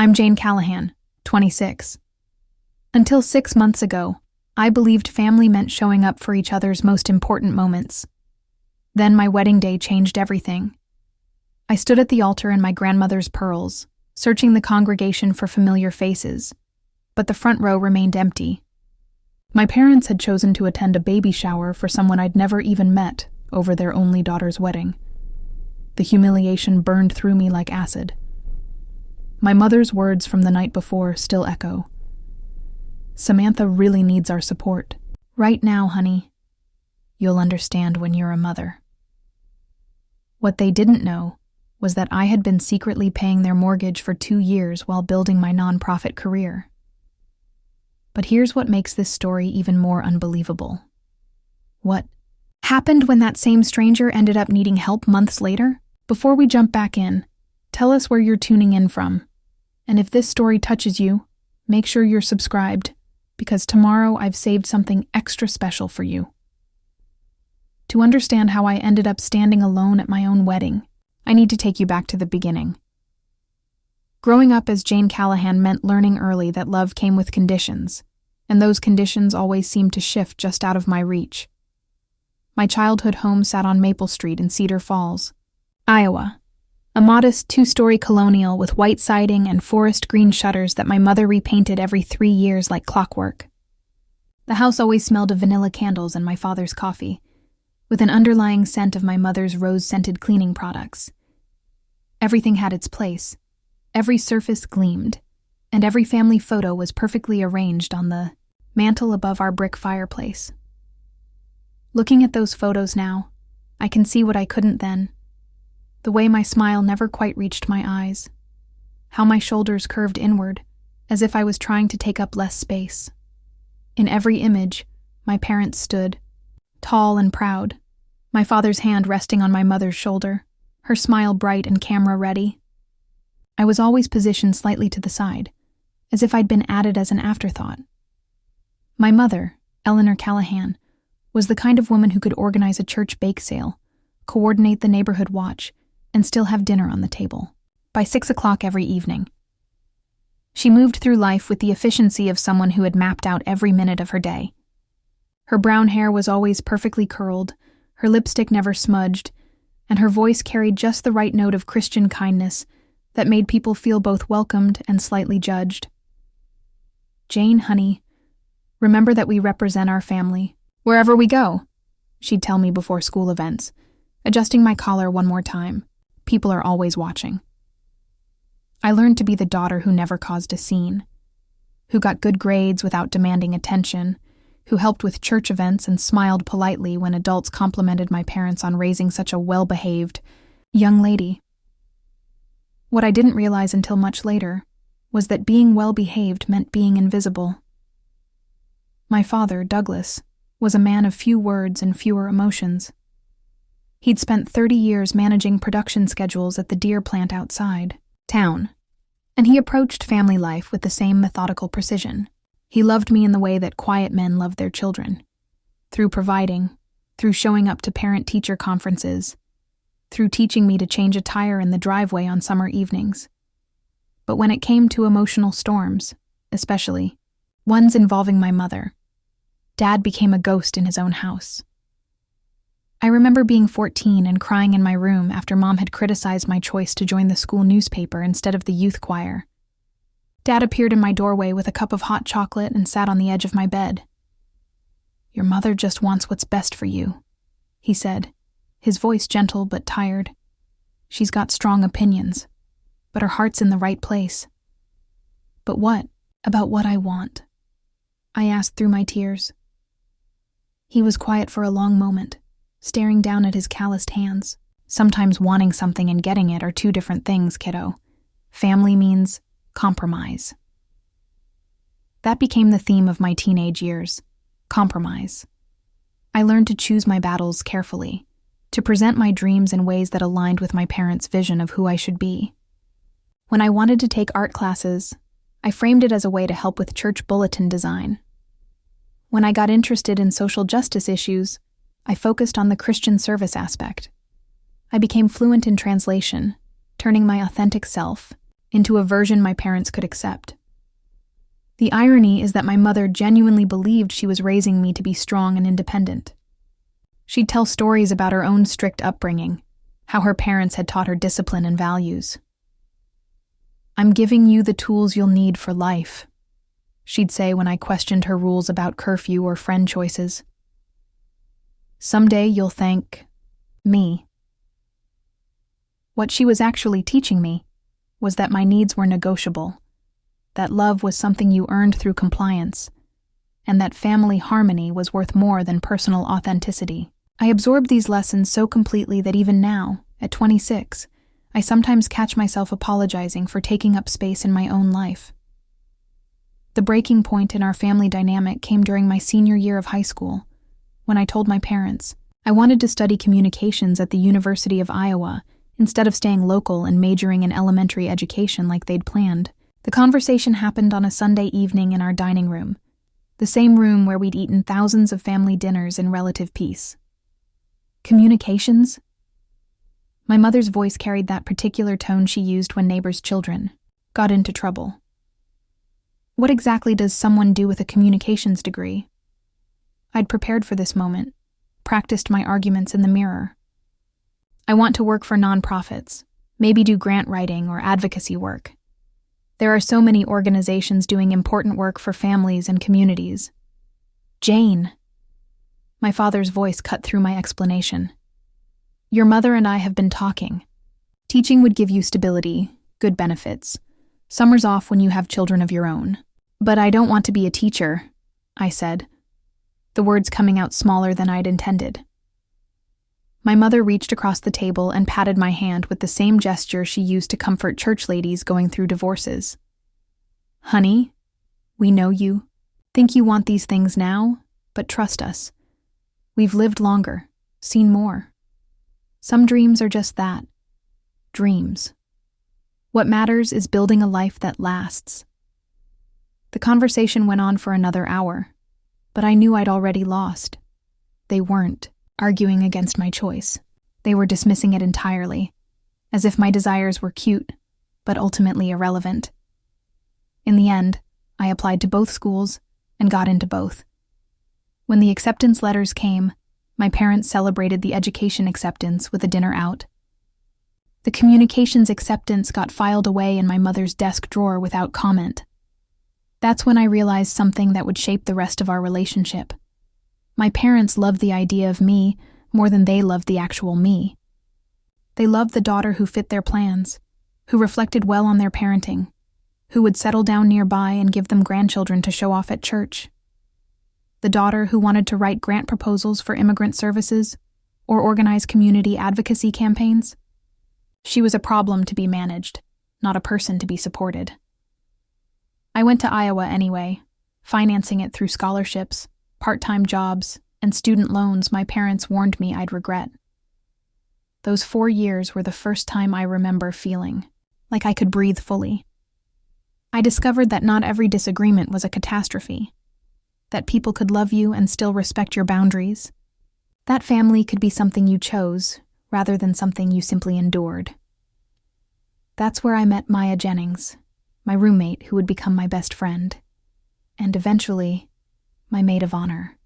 I'm Jane Callahan, 26. Until 6 months ago, I believed family meant showing up for each other's most important moments. Then my wedding day changed everything. I stood at the altar in my grandmother's pearls, searching the congregation for familiar faces, but the front row remained empty. My parents had chosen to attend a baby shower for someone I'd never even met over their only daughter's wedding. The humiliation burned through me like acid. My mother's words from the night before still echo. Samantha really needs our support. Right now, honey. You'll understand when you're a mother. What they didn't know was that I had been secretly paying their mortgage for 2 years while building my nonprofit career. But here's what makes this story even more unbelievable. What happened when that same stranger ended up needing help months later? Before we jump back in, tell us where you're tuning in from. And if this story touches you, make sure you're subscribed, because tomorrow I've saved something extra special for you. To understand how I ended up standing alone at my own wedding, I need to take you back to the beginning. Growing up as Jane Callahan meant learning early that love came with conditions, and those conditions always seemed to shift just out of my reach. My childhood home sat on Maple Street in Cedar Falls, Iowa, a modest 2-story colonial with white siding and forest green shutters that my mother repainted every 3 years like clockwork. The house always smelled of vanilla candles and my father's coffee, with an underlying scent of my mother's rose-scented cleaning products. Everything had its place. Every surface gleamed, and every family photo was perfectly arranged on the mantel above our brick fireplace. Looking at those photos now, I can see what I couldn't then. The way my smile never quite reached my eyes. How my shoulders curved inward, as if I was trying to take up less space. In every image, my parents stood, tall and proud, my father's hand resting on my mother's shoulder, her smile bright and camera-ready. I was always positioned slightly to the side, as if I'd been added as an afterthought. My mother, Jane Callahan, was the kind of woman who could organize a church bake sale, coordinate the neighborhood watch, and still have dinner on the table, by 6 o'clock every evening. She moved through life with the efficiency of someone who had mapped out every minute of her day. Her brown hair was always perfectly curled, her lipstick never smudged, and her voice carried just the right note of Christian kindness that made people feel both welcomed and slightly judged. "Jane, honey, remember that we represent our family wherever we go," she'd tell me before school events, adjusting my collar one more time. People are always watching. I learned to be the daughter who never caused a scene, who got good grades without demanding attention, who helped with church events and smiled politely when adults complimented my parents on raising such a well-behaved young lady. What I didn't realize until much later was that being well-behaved meant being invisible. My father, Douglas, was a man of few words and fewer emotions. He'd spent 30 years managing production schedules at the deer plant outside town, and he approached family life with the same methodical precision. He loved me in the way that quiet men love their children, through providing, through showing up to parent-teacher conferences, through teaching me to change a tire in the driveway on summer evenings. But when it came to emotional storms, especially ones involving my mother, Dad became a ghost in his own house. I remember being 14 and crying in my room after Mom had criticized my choice to join the school newspaper instead of the youth choir. Dad appeared in my doorway with a cup of hot chocolate and sat on the edge of my bed. "Your mother just wants what's best for you," he said, his voice gentle but tired. "She's got strong opinions, but her heart's in the right place." "But what about what I want?" I asked through my tears. He was quiet for a long moment, staring down at his calloused hands. "Sometimes wanting something and getting it are two different things, kiddo. Family means compromise." That became the theme of my teenage years, compromise. I learned to choose my battles carefully, to present my dreams in ways that aligned with my parents' vision of who I should be. When I wanted to take art classes, I framed it as a way to help with church bulletin design. When I got interested in social justice issues, I focused on the Christian service aspect. I became fluent in translation, turning my authentic self into a version my parents could accept. The irony is that my mother genuinely believed she was raising me to be strong and independent. She'd tell stories about her own strict upbringing, how her parents had taught her discipline and values. "I'm giving you the tools you'll need for life," she'd say when I questioned her rules about curfew or friend choices. "Someday you'll thank me." What she was actually teaching me was that my needs were negotiable, that love was something you earned through compliance, and that family harmony was worth more than personal authenticity. I absorbed these lessons so completely that even now, at 26, I sometimes catch myself apologizing for taking up space in my own life. The breaking point in our family dynamic came during my senior year of high school, when I told my parents I wanted to study communications at the University of Iowa instead of staying local and majoring in elementary education like they'd planned. The conversation happened on a Sunday evening in our dining room, the same room where we'd eaten thousands of family dinners in relative peace. Communications? My mother's voice carried that particular tone she used when neighbors' children got into trouble. What exactly does someone do with a communications degree? I'd prepared for this moment, practiced my arguments in the mirror. I want to work for nonprofits, maybe do grant writing or advocacy work. There are so many organizations doing important work for families and communities. Jane. My father's voice cut through my explanation. Your mother and I have been talking. Teaching would give you stability, good benefits, summers off when you have children of your own. But I don't want to be a teacher, I said, the words coming out smaller than I'd intended. My mother reached across the table and patted my hand with the same gesture she used to comfort church ladies going through divorces. Honey, we know you. Think you want these things now, but trust us. We've lived longer, seen more. Some dreams are just that, dreams. What matters is building a life that lasts. The conversation went on for another hour, but I knew I'd already lost. They weren't arguing against my choice. They were dismissing it entirely, as if my desires were cute, but ultimately irrelevant. In the end, I applied to both schools and got into both. When the acceptance letters came, my parents celebrated the education acceptance with a dinner out. The communications acceptance got filed away in my mother's desk drawer without comment. That's when I realized something that would shape the rest of our relationship. My parents loved the idea of me more than they loved the actual me. They loved the daughter who fit their plans, who reflected well on their parenting, who would settle down nearby and give them grandchildren to show off at church. The daughter who wanted to write grant proposals for immigrant services or organize community advocacy campaigns. She was a problem to be managed, not a person to be supported. I went to Iowa anyway, financing it through scholarships, part-time jobs, and student loans my parents warned me I'd regret. Those 4 years were the first time I remember feeling like I could breathe fully. I discovered that not every disagreement was a catastrophe, that people could love you and still respect your boundaries. That family could be something you chose, rather than something you simply endured. That's where I met Maya Jennings, my roommate who would become my best friend, and eventually, my maid of honor.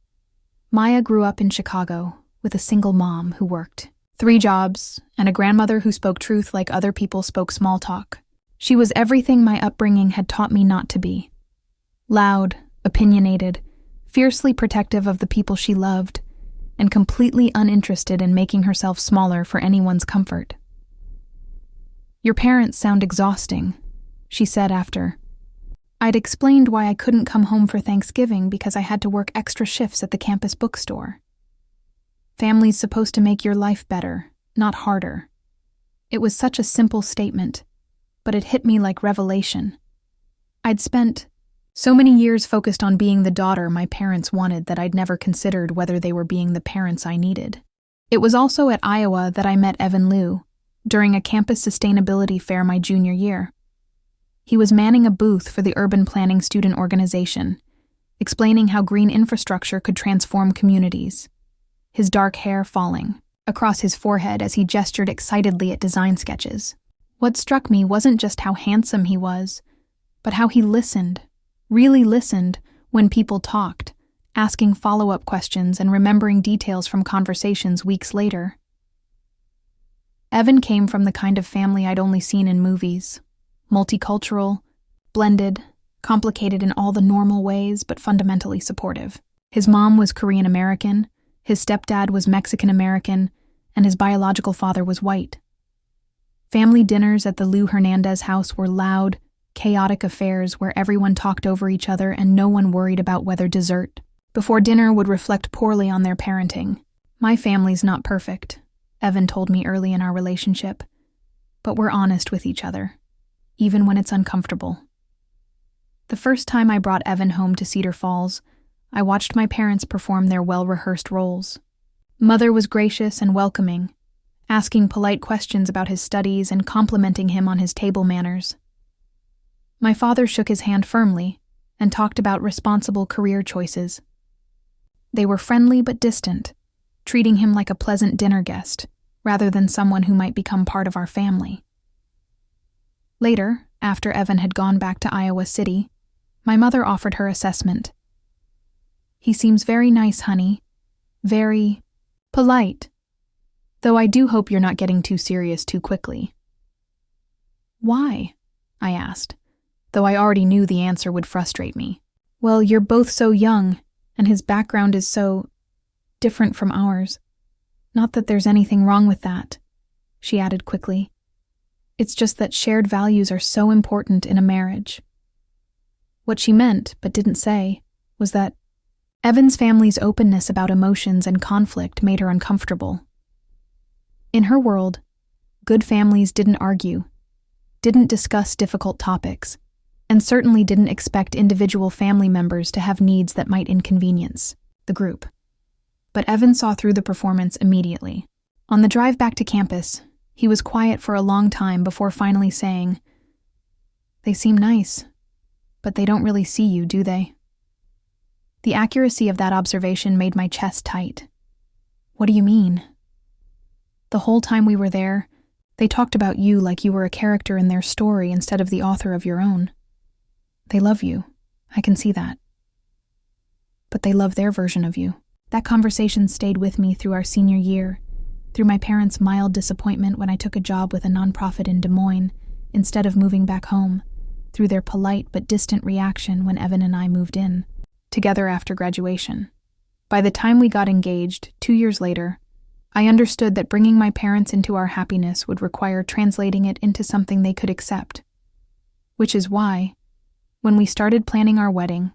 Maya grew up in Chicago with a single mom who worked 3 jobs and a grandmother who spoke truth like other people spoke small talk. She was everything my upbringing had taught me not to be. Loud, opinionated, fiercely protective of the people she loved, and completely uninterested in making herself smaller for anyone's comfort. Your parents sound exhausting, she said after. I'd explained why I couldn't come home for Thanksgiving because I had to work extra shifts at the campus bookstore. Family's supposed to make your life better, not harder. It was such a simple statement, but it hit me like revelation. I'd spent so many years focused on being the daughter my parents wanted that I'd never considered whether they were being the parents I needed. It was also at Iowa that I met Evan Liu during a campus sustainability fair my junior year. He was manning a booth for the urban planning student organization, explaining how green infrastructure could transform communities, his dark hair falling across his forehead as he gestured excitedly at design sketches. What struck me wasn't just how handsome he was, but how he listened, really listened, when people talked, asking follow-up questions and remembering details from conversations weeks later. Evan came from the kind of family I'd only seen in movies. Multicultural, blended, complicated in all the normal ways, but fundamentally supportive. His mom was Korean American, his stepdad was Mexican American, and his biological father was white. Family dinners at the Lou Hernandez house were loud, chaotic affairs where everyone talked over each other and no one worried about whether dessert before dinner would reflect poorly on their parenting. My family's not perfect, Evan told me early in our relationship, but we're honest with each other, even when it's uncomfortable. The first time I brought Evan home to Cedar Falls, I watched my parents perform their well-rehearsed roles. Mother was gracious and welcoming, asking polite questions about his studies and complimenting him on his table manners. My father shook his hand firmly and talked about responsible career choices. They were friendly but distant, treating him like a pleasant dinner guest, rather than someone who might become part of our family. Later, after Evan had gone back to Iowa City, my mother offered her assessment. He seems very nice, honey. Very polite. Though I do hope you're not getting too serious too quickly. Why? I asked, though I already knew the answer would frustrate me. Well, you're both so young, and his background is so different from ours. Not that there's anything wrong with that, she added quickly. It's just that shared values are so important in a marriage. What she meant, but didn't say, was that Evan's family's openness about emotions and conflict made her uncomfortable. In her world, good families didn't argue, didn't discuss difficult topics, and certainly didn't expect individual family members to have needs that might inconvenience the group. But Evan saw through the performance immediately. On the drive back to campus, he was quiet for a long time before finally saying, "They seem nice, but they don't really see you, do they?" The accuracy of that observation made my chest tight. What do you mean? The whole time we were there, they talked about you like you were a character in their story instead of the author of your own. They love you, I can see that. But they love their version of you. That conversation stayed with me through our senior year, through my parents' mild disappointment when I took a job with a nonprofit in Des Moines instead of moving back home, through their polite but distant reaction when Evan and I moved in, together after graduation. By the time we got engaged, 2 years later, I understood that bringing my parents into our happiness would require translating it into something they could accept. Which is why, when we started planning our wedding,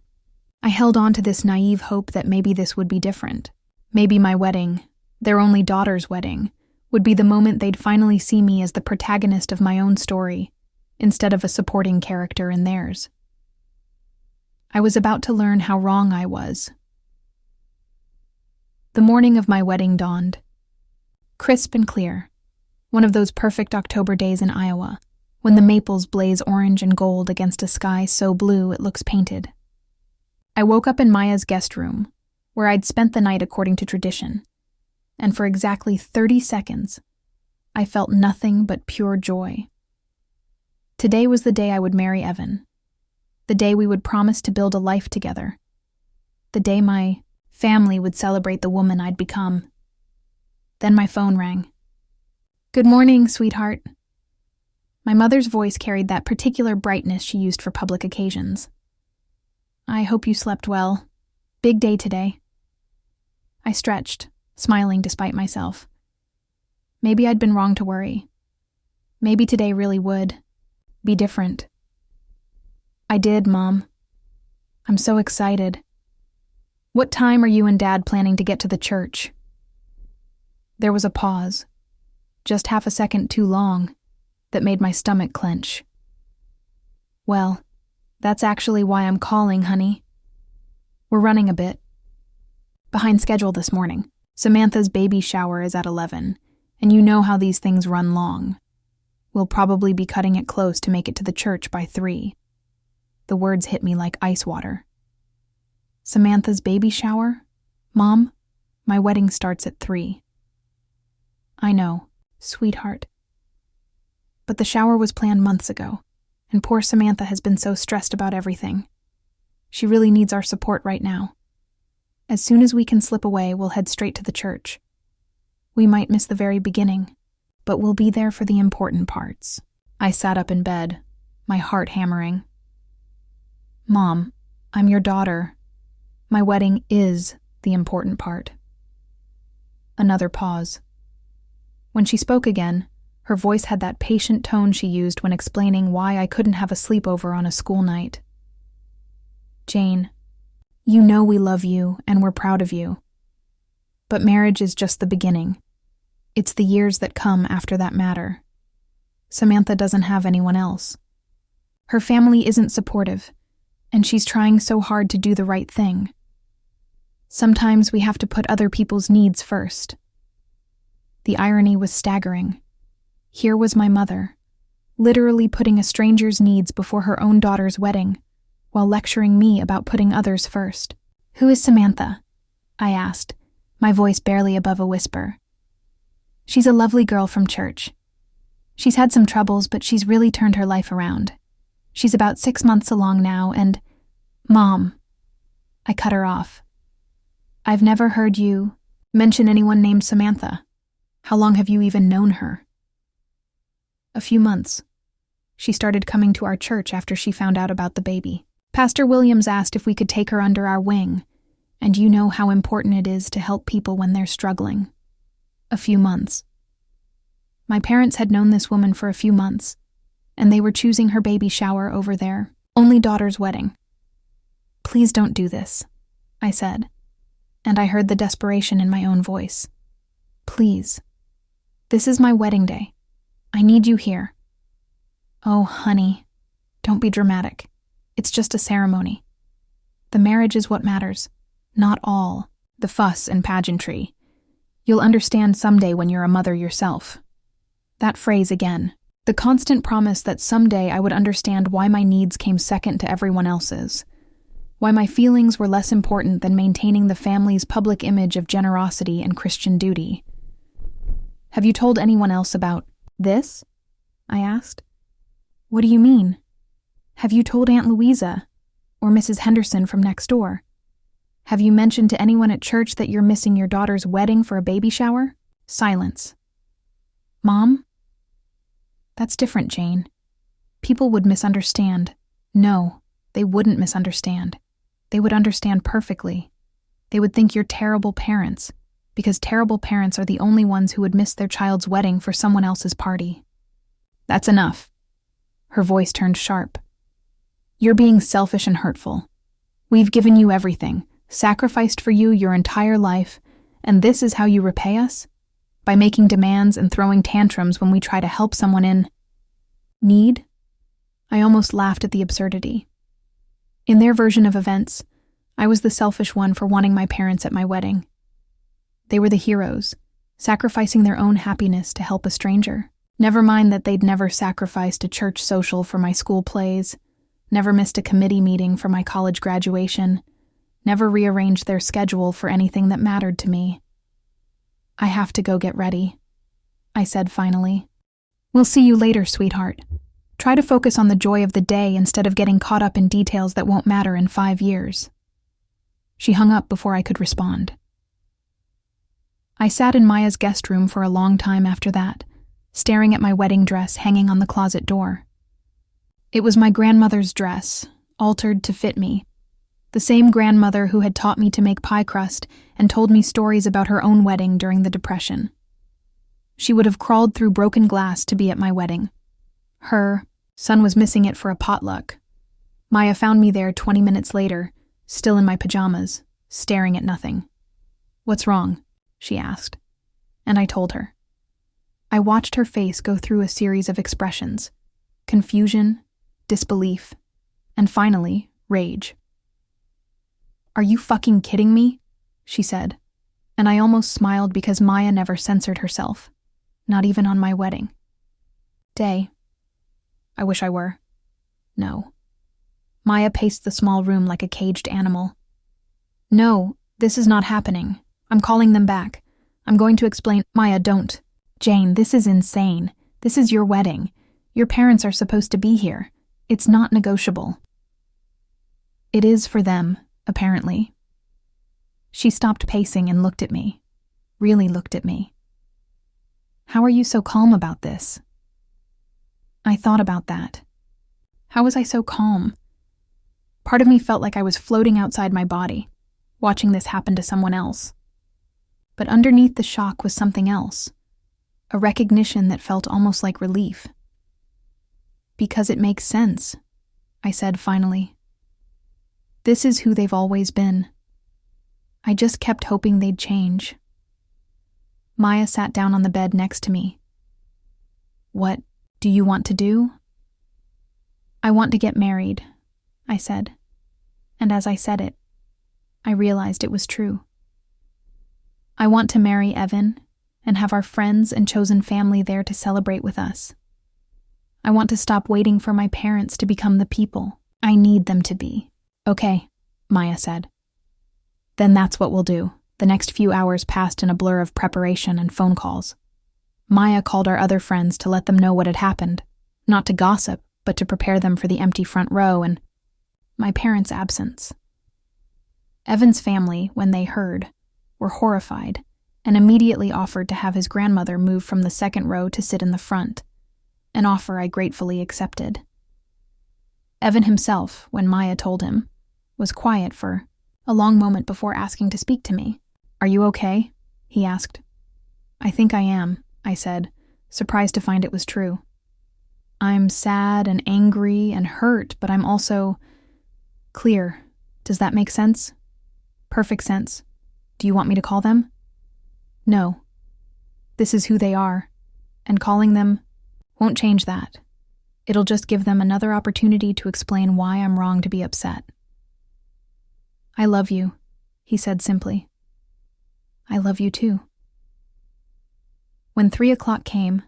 I held on to this naive hope that maybe this would be different. Maybe my wedding, their only daughter's wedding, would be the moment they'd finally see me as the protagonist of my own story, instead of a supporting character in theirs. I was about to learn how wrong I was. The morning of my wedding dawned. Crisp and clear, one of those perfect October days in Iowa, when the maples blaze orange and gold against a sky so blue it looks painted. I woke up in Maya's guest room, where I'd spent the night according to tradition, and for exactly 30 seconds, I felt nothing but pure joy. Today was the day I would marry Evan, the day we would promise to build a life together, the day my family would celebrate the woman I'd become. Then my phone rang. "Good morning, sweetheart." My mother's voice carried that particular brightness she used for public occasions. "I hope you slept well. Big day today." I stretched, smiling despite myself. Maybe I'd been wrong to worry. Maybe today really would be different. "I did, Mom. I'm so excited. What time are you and Dad planning to get to the church?" There was a pause, just half a second too long, that made my stomach clench. "Well, that's actually why I'm calling, honey. We're running a bit behind schedule this morning. Samantha's baby shower is at 11, and you know how these things run long. We'll probably be cutting it close to make it to the church by 3. The words hit me like ice water. Samantha's baby shower? Mom, my wedding starts at 3. I know, sweetheart. but the shower was planned months ago, and poor Samantha has been so stressed about everything. She really needs our support right now. As soon as we can slip away, we'll head straight to the church. We might miss the very beginning, but we'll be there for the important parts. I sat up in bed, my heart hammering. Mom, I'm your daughter. My wedding is the important part. Another pause. When she spoke again, her voice had that patient tone she used when explaining why I couldn't have a sleepover on a school night. Jane, you know we love you and we're proud of you. But marriage is just the beginning. It's the years that come after that matter. Samantha doesn't have anyone else. Her family isn't supportive, and she's trying so hard to do the right thing. Sometimes we have to put other people's needs first. The irony was staggering. Here was my mother, literally putting a stranger's needs before her own daughter's wedding, while lecturing me about putting others first. Who is Samantha? I asked, my voice barely above a whisper. She's a lovely girl from church. She's had some troubles, but she's really turned her life around. She's about 6 months along now, and... Mom. I cut her off. I've never heard you mention anyone named Samantha. How long have you even known her? A few months. She started coming to our church after she found out about the baby. Pastor Williams asked if we could take her under our wing, and you know how important it is to help people when they're struggling. A few months. My parents had known this woman for a few months, and they were choosing her baby shower over their only daughter's wedding. Please don't do this, I said, and I heard the desperation in my own voice. Please. This is my wedding day. I need you here. Oh, honey, don't be dramatic. It's just a ceremony. The marriage is what matters, not all the fuss and pageantry. You'll understand someday when you're a mother yourself. That phrase again, the constant promise that someday I would understand why my needs came second to everyone else's, why my feelings were less important than maintaining the family's public image of generosity and Christian duty. Have you told anyone else about this? I asked. What do you mean? Have you told Aunt Louisa or Mrs. Henderson from next door? Have you mentioned to anyone at church that you're missing your daughter's wedding for a baby shower? Silence. Mom? That's different, Jane. People would misunderstand. No, they wouldn't misunderstand. They would understand perfectly. They would think you're terrible parents, because terrible parents are the only ones who would miss their child's wedding for someone else's party. That's enough. Her voice turned sharp. You're being selfish and hurtful. We've given you everything, sacrificed for you your entire life, and this is how you repay us? By making demands and throwing tantrums when we try to help someone in need? I almost laughed at the absurdity. In their version of events, I was the selfish one for wanting my parents at my wedding. They were the heroes, sacrificing their own happiness to help a stranger. Never mind that they'd never sacrificed a church social for my school plays, never missed a committee meeting for my college graduation, never rearranged their schedule for anything that mattered to me. I have to go get ready, I said finally. We'll see you later, sweetheart. Try to focus on the joy of the day instead of getting caught up in details that won't matter in 5 years. She hung up before I could respond. I sat in Maya's guest room for a long time after that, staring at my wedding dress hanging on the closet door. It was my grandmother's dress, altered to fit me. The same grandmother who had taught me to make pie crust and told me stories about her own wedding during the Depression. She would have crawled through broken glass to be at my wedding. Her son was missing it for a potluck. Maya found me there 20 minutes later, still in my pajamas, staring at nothing. What's wrong? She asked, and I told her. I watched her face go through a series of expressions: confusion, disbelief, and finally, rage. Are you fucking kidding me? She said, and I almost smiled because Maya never censored herself, not even on my wedding day. I wish I were. No. Maya paced the small room like a caged animal. No, this is not happening. I'm calling them back. I'm going to explain. Maya, don't. Jane, this is insane. This is your wedding. Your parents are supposed to be here. It's not negotiable." "It is for them, apparently." She stopped pacing and looked at me. Really looked at me. "How are you so calm about this?" I thought about that. How was I so calm? Part of me felt like I was floating outside my body, watching this happen to someone else. But underneath the shock was something else, a recognition that felt almost like relief. "Because it makes sense," I said finally. "This is who they've always been. I just kept hoping they'd change." Maya sat down on the bed next to me. "What do you want to do?" "I want to get married," I said. And as I said it, I realized it was true. "I want to marry Evan and have our friends and chosen family there to celebrate with us. I want to stop waiting for my parents to become the people I need them to be." "Okay," Maya said. "Then that's what we'll do." The next few hours passed in a blur of preparation and phone calls. Maya called our other friends to let them know what had happened, not to gossip, but to prepare them for the empty front row and my parents' absence. Evan's family, when they heard, were horrified and immediately offered to have his grandmother move from the second row to sit in the front, an offer I gratefully accepted. Evan himself, when Maya told him, was quiet for a long moment before asking to speak to me. "Are you okay?" he asked. "I think I am," I said, surprised to find it was true. "I'm sad and angry and hurt, but I'm also clear. Does that make sense?" "Perfect sense. Do you want me to call them?" "No. This is who they are, and calling them won't change that. It'll just give them another opportunity to explain why I'm wrong to be upset." "I love you," he said simply. "I love you too." When 3:00 came,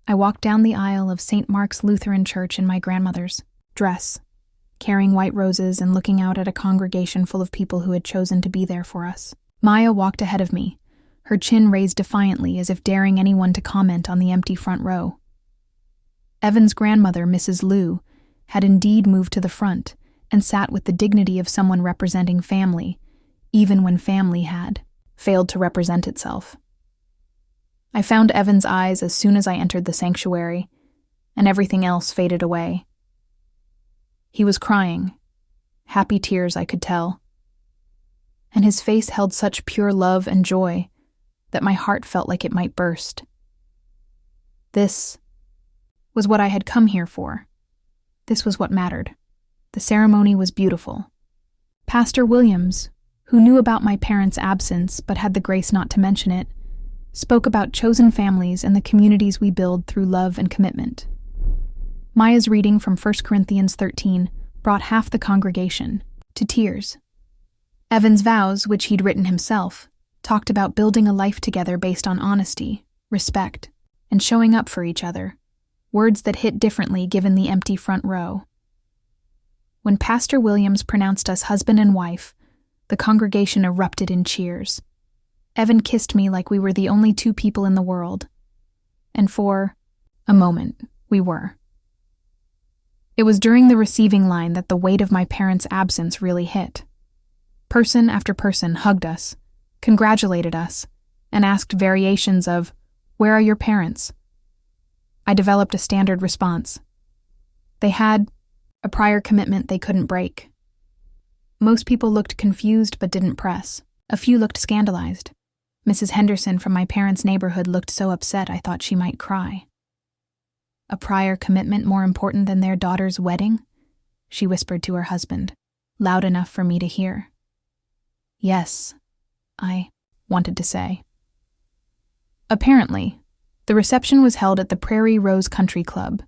I walked down the aisle of St. Mark's Lutheran Church in my grandmother's dress, carrying white roses and looking out at a congregation full of people who had chosen to be there for us. Maya walked ahead of me, her chin raised defiantly as if daring anyone to comment on the empty front row. Evan's grandmother, Mrs. Liu, had indeed moved to the front and sat with the dignity of someone representing family, even when family had failed to represent itself. I found Evan's eyes as soon as I entered the sanctuary, and everything else faded away. He was crying, happy tears I could tell, and his face held such pure love and joy that my heart felt like it might burst. This was what I had come here for. This was what mattered. The ceremony was beautiful. Pastor Williams, who knew about my parents' absence but had the grace not to mention it, spoke about chosen families and the communities we build through love and commitment. Maya's reading from 1 Corinthians 13 brought half the congregation to tears. Evan's vows, which he'd written himself, talked about building a life together based on honesty, respect, and showing up for each other, words that hit differently given the empty front row. When Pastor Williams pronounced us husband and wife, the congregation erupted in cheers. Evan kissed me like we were the only two people in the world. And for a moment, we were. It was during the receiving line that the weight of my parents' absence really hit. Person after person hugged us, congratulated us, and asked variations of, "Where are your parents?" I developed a standard response. They had a prior commitment they couldn't break. Most people looked confused but didn't press. A few looked scandalized. Mrs. Henderson from my parents' neighborhood looked so upset I thought she might cry. "A prior commitment more important than their daughter's wedding?" she whispered to her husband, loud enough for me to hear. "Yes," I wanted to say. Apparently, the reception was held at the Prairie Rose Country Club,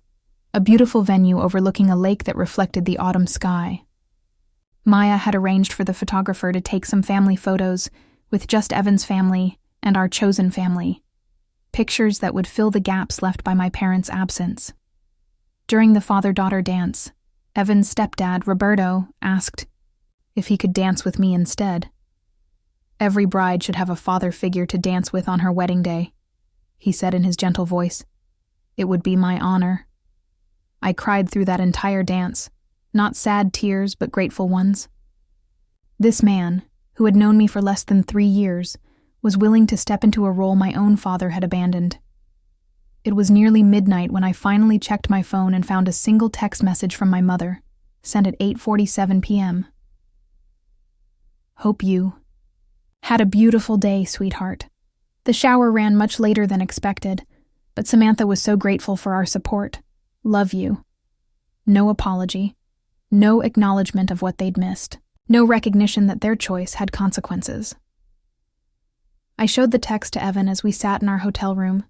a beautiful venue overlooking a lake that reflected the autumn sky. Maya had arranged for the photographer to take some family photos with just Evan's family and our chosen family, pictures that would fill the gaps left by my parents' absence. During the father-daughter dance, Evan's stepdad, Roberto, asked if he could dance with me instead. "Every bride should have a father figure to dance with on her wedding day," he said in his gentle voice. "It would be my honor." I cried through that entire dance, not sad tears but grateful ones. This man, who had known me for less than 3 years, was willing to step into a role my own father had abandoned. It was nearly midnight when I finally checked my phone and found a single text message from my mother, sent at 8:47 p.m. Hope you had a beautiful day, sweetheart. The shower ran much later than expected, but Samantha was so grateful for our support. Love you. No apology. No acknowledgement of what they'd missed. No recognition that their choice had consequences. I showed the text to Evan as we sat in our hotel room,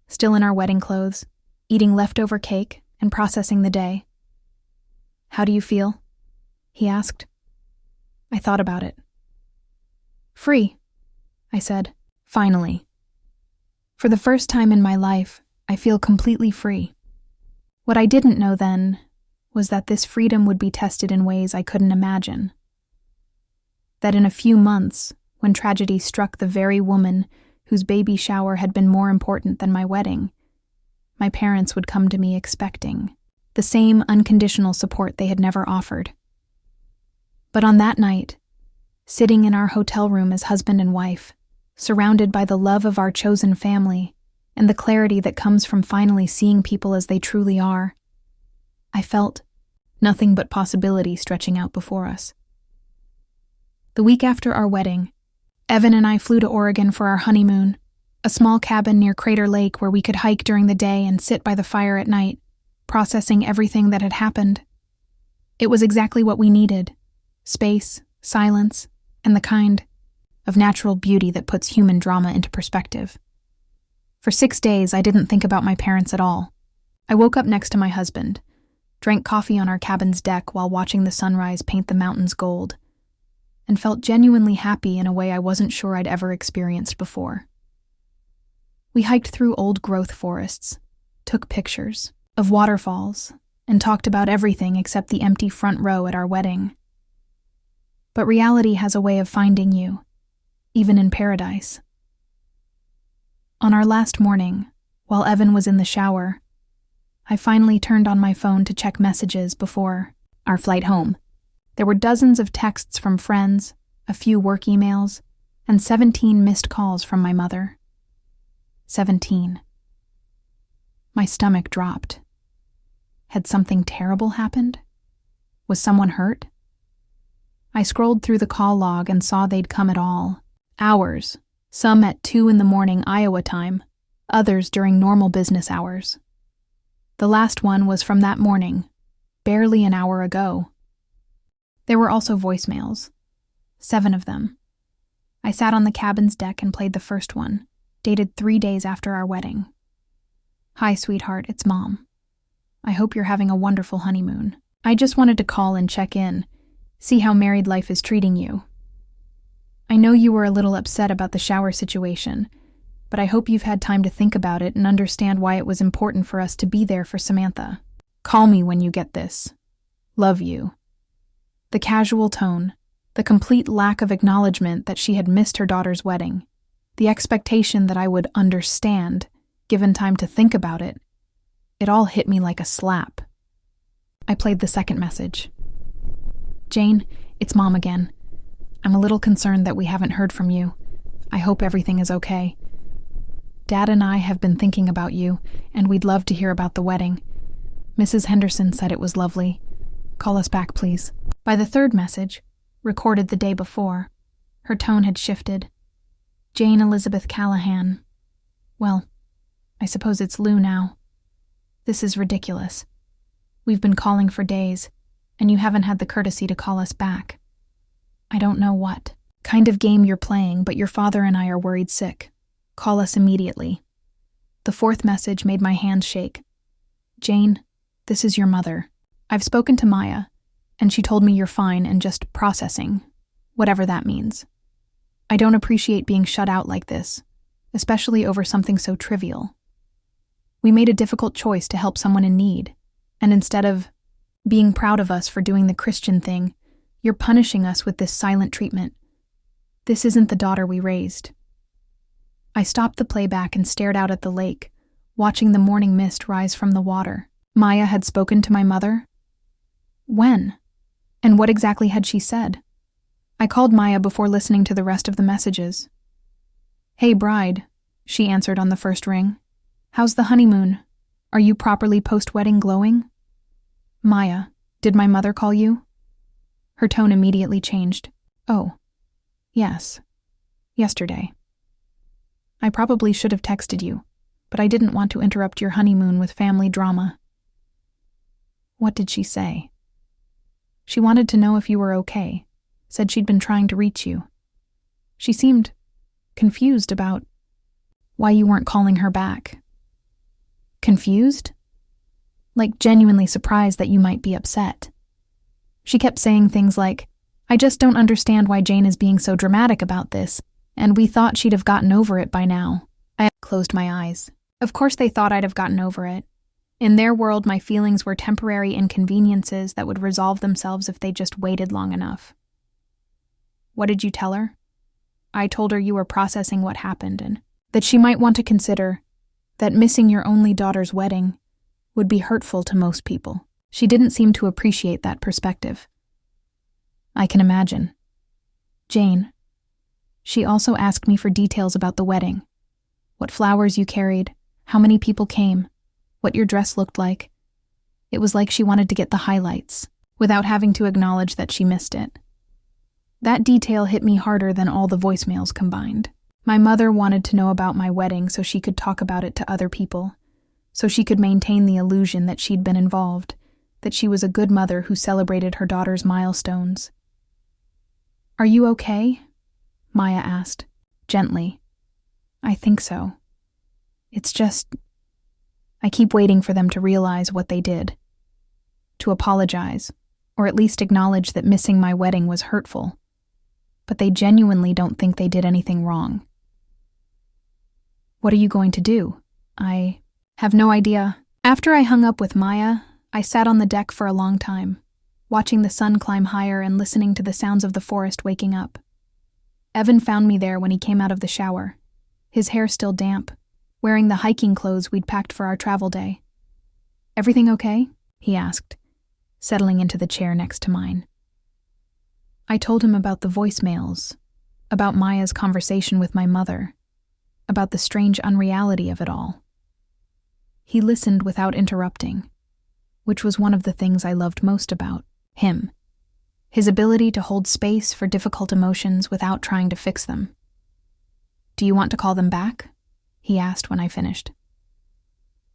still in our wedding clothes, eating leftover cake and processing the day. How do you feel? He asked. I thought about it. Free, I said, finally. For the first time in my life, I feel completely free. What I didn't know then was that this freedom would be tested in ways I couldn't imagine. That in a few months, when tragedy struck the very woman whose baby shower had been more important than my wedding, my parents would come to me expecting the same unconditional support they had never offered. But on that night, sitting in our hotel room as husband and wife, surrounded by the love of our chosen family and the clarity that comes from finally seeing people as they truly are, I felt nothing but possibility stretching out before us. The week after our wedding, Evan and I flew to Oregon for our honeymoon, a small cabin near Crater Lake where we could hike during the day and sit by the fire at night, processing everything that had happened. It was exactly what we needed: space, silence, and the kind of natural beauty that puts human drama into perspective. For 6 days, I didn't think about my parents at all. I woke up next to my husband, drank coffee on our cabin's deck while watching the sunrise paint the mountains gold, and felt genuinely happy in a way I wasn't sure I'd ever experienced before. We hiked through old-growth forests, took pictures of waterfalls, and talked about everything except the empty front row at our wedding. But reality has a way of finding you, even in paradise. On our last morning, while Evan was in the shower, I finally turned on my phone to check messages before our flight home. There were dozens of texts from friends, a few work emails, and 17 missed calls from my mother. 17. My stomach dropped. Had something terrible happened? Was someone hurt? I scrolled through the call log and saw they'd come at all. Hours, some at 2 a.m. Iowa time, others during normal business hours. The last one was from that morning, barely an hour ago. There were also voicemails, 7 of them. I sat on the cabin's deck and played the first one, dated 3 days after our wedding. Hi, sweetheart, it's Mom. I hope you're having a wonderful honeymoon. I just wanted to call and check in, see how married life is treating you. I know you were a little upset about the shower situation, but I hope you've had time to think about it and understand why it was important for us to be there for Samantha. Call me when you get this. Love you. The casual tone, the complete lack of acknowledgement that she had missed her daughter's wedding, the expectation that I would understand, given time to think about it, it all hit me like a slap. I played the second message. Jane, it's Mom again. I'm a little concerned that we haven't heard from you. I hope everything is okay. Dad and I have been thinking about you, and we'd love to hear about the wedding. Mrs. Henderson said it was lovely. Call us back, please. By the third message, recorded the day before, her tone had shifted. Jane Elizabeth Callahan. Well, I suppose it's Lou now. This is ridiculous. We've been calling for days, and you haven't had the courtesy to call us back. I don't know what kind of game you're playing, but your father and I are worried sick. Call us immediately. The fourth message made my hands shake. Jane, this is your mother. I've spoken to Maya, and she told me you're fine and just processing, whatever that means. I don't appreciate being shut out like this, especially over something so trivial. We made a difficult choice to help someone in need, and instead of being proud of us for doing the Christian thing, you're punishing us with this silent treatment. This isn't the daughter we raised. I stopped the playback and stared out at the lake, watching the morning mist rise from the water. Maya had spoken to my mother? When? And what exactly had she said? I called Maya before listening to the rest of the messages. "Hey, bride," she answered on the first ring. "How's the honeymoon? Are you properly post-wedding glowing?" "Maya, did my mother call you?" Her tone immediately changed. "Oh, yes. Yesterday. I probably should have texted you, but I didn't want to interrupt your honeymoon with family drama." "What did she say?" "She wanted to know if you were okay. Said she'd been trying to reach you. She seemed confused about why you weren't calling her back." "Confused?" "Like genuinely surprised that you might be upset. She kept saying things like, 'I just don't understand why Jane is being so dramatic about this, and we thought she'd have gotten over it by now.'" I closed my eyes. Of course they thought I'd have gotten over it. In their world, my feelings were temporary inconveniences that would resolve themselves if they just waited long enough. "What did you tell her?" "I told her you were processing what happened and that she might want to consider that missing your only daughter's wedding would be hurtful to most people." She didn't seem to appreciate that perspective. "I can imagine." "Jane." She also asked me for details about the wedding. What flowers you carried, how many people came, what your dress looked like. It was like she wanted to get the highlights, without having to acknowledge that she missed it. That detail hit me harder than all the voicemails combined. My mother wanted to know about my wedding so she could talk about it to other people, so she could maintain the illusion that she'd been involved, that she was a good mother who celebrated her daughter's milestones. "Are you okay?" Maya asked, gently. "I think so. It's just, I keep waiting for them to realize what they did. To apologize, or at least acknowledge that missing my wedding was hurtful. But they genuinely don't think they did anything wrong." "What are you going to do?" "I have no idea." After I hung up with Maya, I sat on the deck for a long time, watching the sun climb higher and listening to the sounds of the forest waking up. Evan found me there when he came out of the shower, his hair still damp, wearing the hiking clothes we'd packed for our travel day. "Everything okay?" he asked, settling into the chair next to mine. I told him about the voicemails, about Maya's conversation with my mother, about the strange unreality of it all. He listened without interrupting, which was one of the things I loved most about him. His ability to hold space for difficult emotions without trying to fix them. "Do you want to call them back?" he asked when I finished.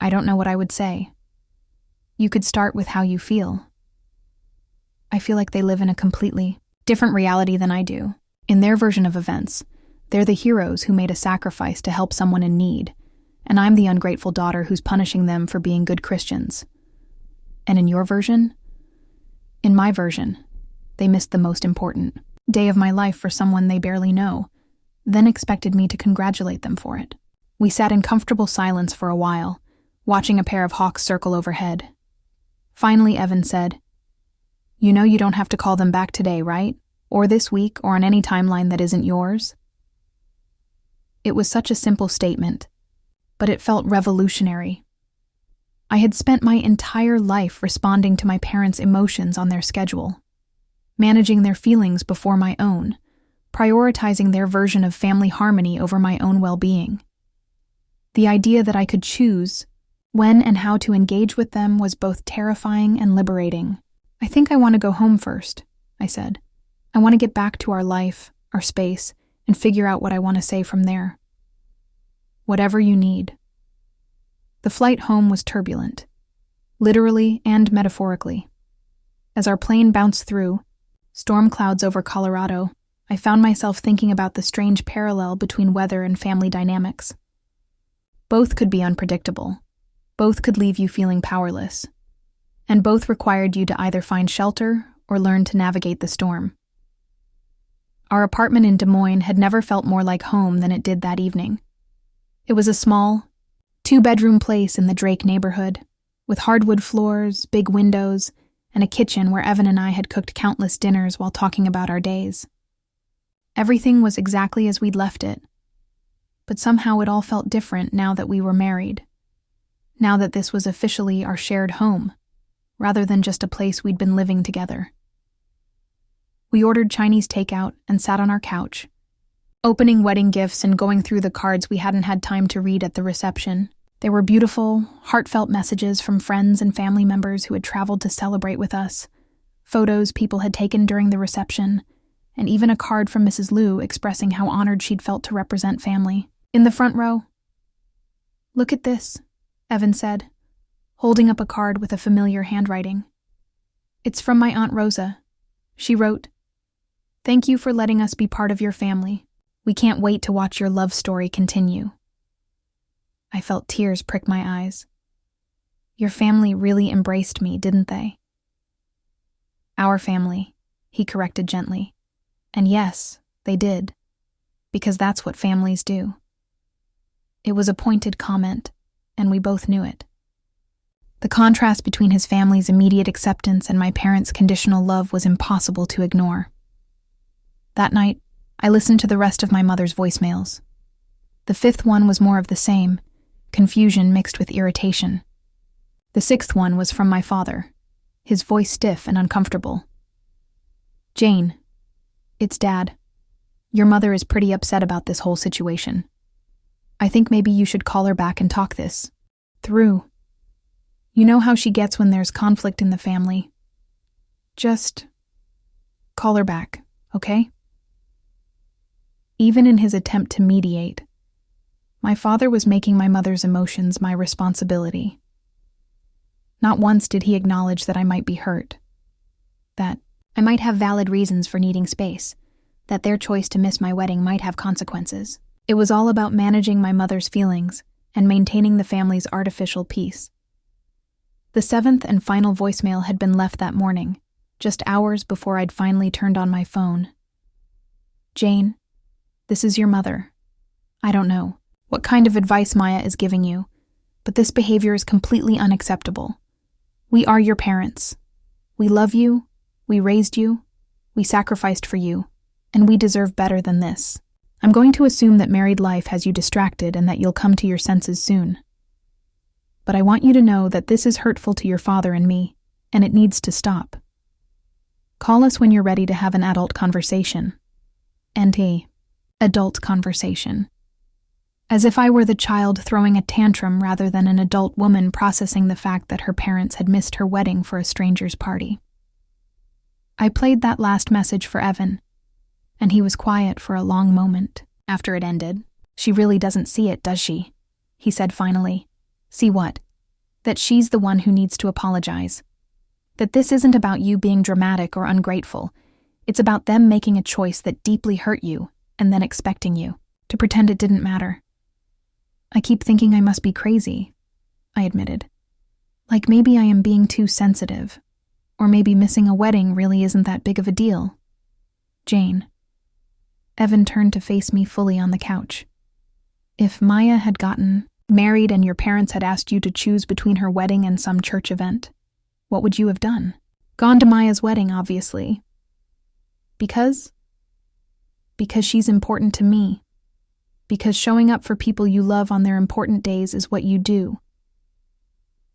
"I don't know what I would say. You could start with how you feel." "I feel like they live in a completely different reality than I do. In their version of events, they're the heroes who made a sacrifice to help someone in need, and I'm the ungrateful daughter who's punishing them for being good Christians. And in your version?" "In my version, they missed the most important day of my life for someone they barely know, then expected me to congratulate them for it." We sat in comfortable silence for a while, watching a pair of hawks circle overhead. Finally, Evan said, "You know you don't have to call them back today, right? Or this week, or on any timeline that isn't yours?" It was such a simple statement, but it felt revolutionary. I had spent my entire life responding to my parents' emotions on their schedule, managing their feelings before my own, prioritizing their version of family harmony over my own well-being. The idea that I could choose when and how to engage with them was both terrifying and liberating. "I think I want to go home first," I said. "I want to get back to our life, our space, and figure out what I want to say from there." "Whatever you need." The flight home was turbulent, literally and metaphorically. As our plane bounced through storm clouds over Colorado, I found myself thinking about the strange parallel between weather and family dynamics. Both could be unpredictable. Both could leave you feeling powerless. And both required you to either find shelter or learn to navigate the storm. Our apartment in Des Moines had never felt more like home than it did that evening. It was a small, 2-bedroom place in the Drake neighborhood, with hardwood floors, big windows, and a kitchen where Evan and I had cooked countless dinners while talking about our days. Everything was exactly as we'd left it, but somehow it all felt different now that we were married. now that this was officially our shared home, rather than just a place we'd been living together. We ordered Chinese takeout and sat on our couch, opening wedding gifts and going through the cards we hadn't had time to read at the reception. There were beautiful, heartfelt messages from friends and family members who had traveled to celebrate with us, photos people had taken during the reception, and even a card from Mrs. Liu expressing how honored she'd felt to represent family. In the front row, "Look at this," Evan said, holding up a card with a familiar handwriting. "It's from my Aunt Rosa." She wrote, "Thank you for letting us be part of your family. We can't wait to watch your love story continue." I felt tears prick my eyes. Your family really embraced me, didn't they? Our family, he corrected gently. And yes, they did, because that's what families do. It was a pointed comment, and we both knew it. The contrast between his family's immediate acceptance and my parents' conditional love was impossible to ignore. That night, I listened to the rest of my mother's voicemails. The fifth one was more of the same, confusion mixed with irritation. The sixth one was from my father, his voice stiff and uncomfortable. "Jane, it's Dad. Your mother is pretty upset about this whole situation. I think maybe you should call her back and talk this through. You know how she gets when there's conflict in the family. Just call her back, okay?" Even in his attempt to mediate, my father was making my mother's emotions my responsibility. Not once did he acknowledge that I might be hurt, that I might have valid reasons for needing space, that their choice to miss my wedding might have consequences. It was all about managing my mother's feelings and maintaining the family's artificial peace. The seventh and final voicemail had been left that morning, just hours before I'd finally turned on my phone. "Jane, this is your mother. I don't know what kind of advice Maya is giving you, but this behavior is completely unacceptable. We are your parents. We love you, we raised you, we sacrificed for you, and we deserve better than this. I'm going to assume that married life has you distracted and that you'll come to your senses soon. But I want you to know that this is hurtful to your father and me, and it needs to stop. Call us when you're ready to have an adult conversation." And adult conversation. As if I were the child throwing a tantrum rather than an adult woman processing the fact that her parents had missed her wedding for a stranger's party. I played that last message for Evan, and he was quiet for a long moment. After it ended, "She really doesn't see it, does she?" he said finally. "See what? That she's the one who needs to apologize. That this isn't about you being dramatic or ungrateful. It's about them making a choice that deeply hurt you and then expecting you to pretend it didn't matter." "I keep thinking I must be crazy," I admitted. "Like maybe I am being too sensitive, or maybe missing a wedding really isn't that big of a deal." "Jane." Evan turned to face me fully on the couch. "If Maya had gotten married and your parents had asked you to choose between her wedding and some church event, what would you have done?" "Gone to Maya's wedding, obviously." "Because?" "Because she's important to me. Because showing up for people you love on their important days is what you do."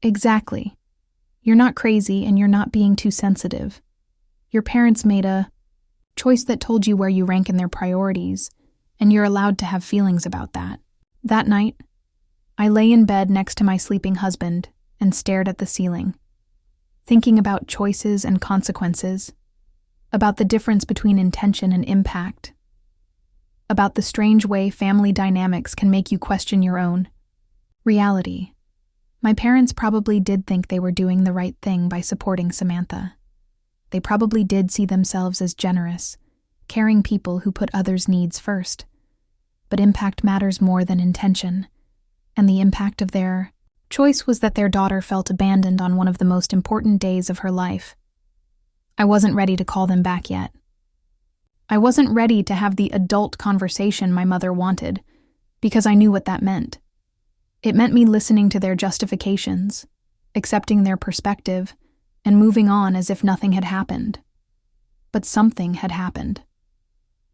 "Exactly. You're not crazy and you're not being too sensitive. Your parents made a choice that told you where you rank in their priorities, and you're allowed to have feelings about that." That night, I lay in bed next to my sleeping husband and stared at the ceiling, thinking about choices and consequences, about the difference between intention and impact, about the strange way family dynamics can make you question your own reality. My parents probably did think they were doing the right thing by supporting Samantha. They probably did see themselves as generous, caring people who put others' needs first. But impact matters more than intention, and the impact of their choice was that their daughter felt abandoned on one of the most important days of her life. I wasn't ready to call them back yet. I wasn't ready to have the adult conversation my mother wanted, because I knew what that meant. It meant me listening to their justifications, accepting their perspective, and moving on as if nothing had happened. But something had happened.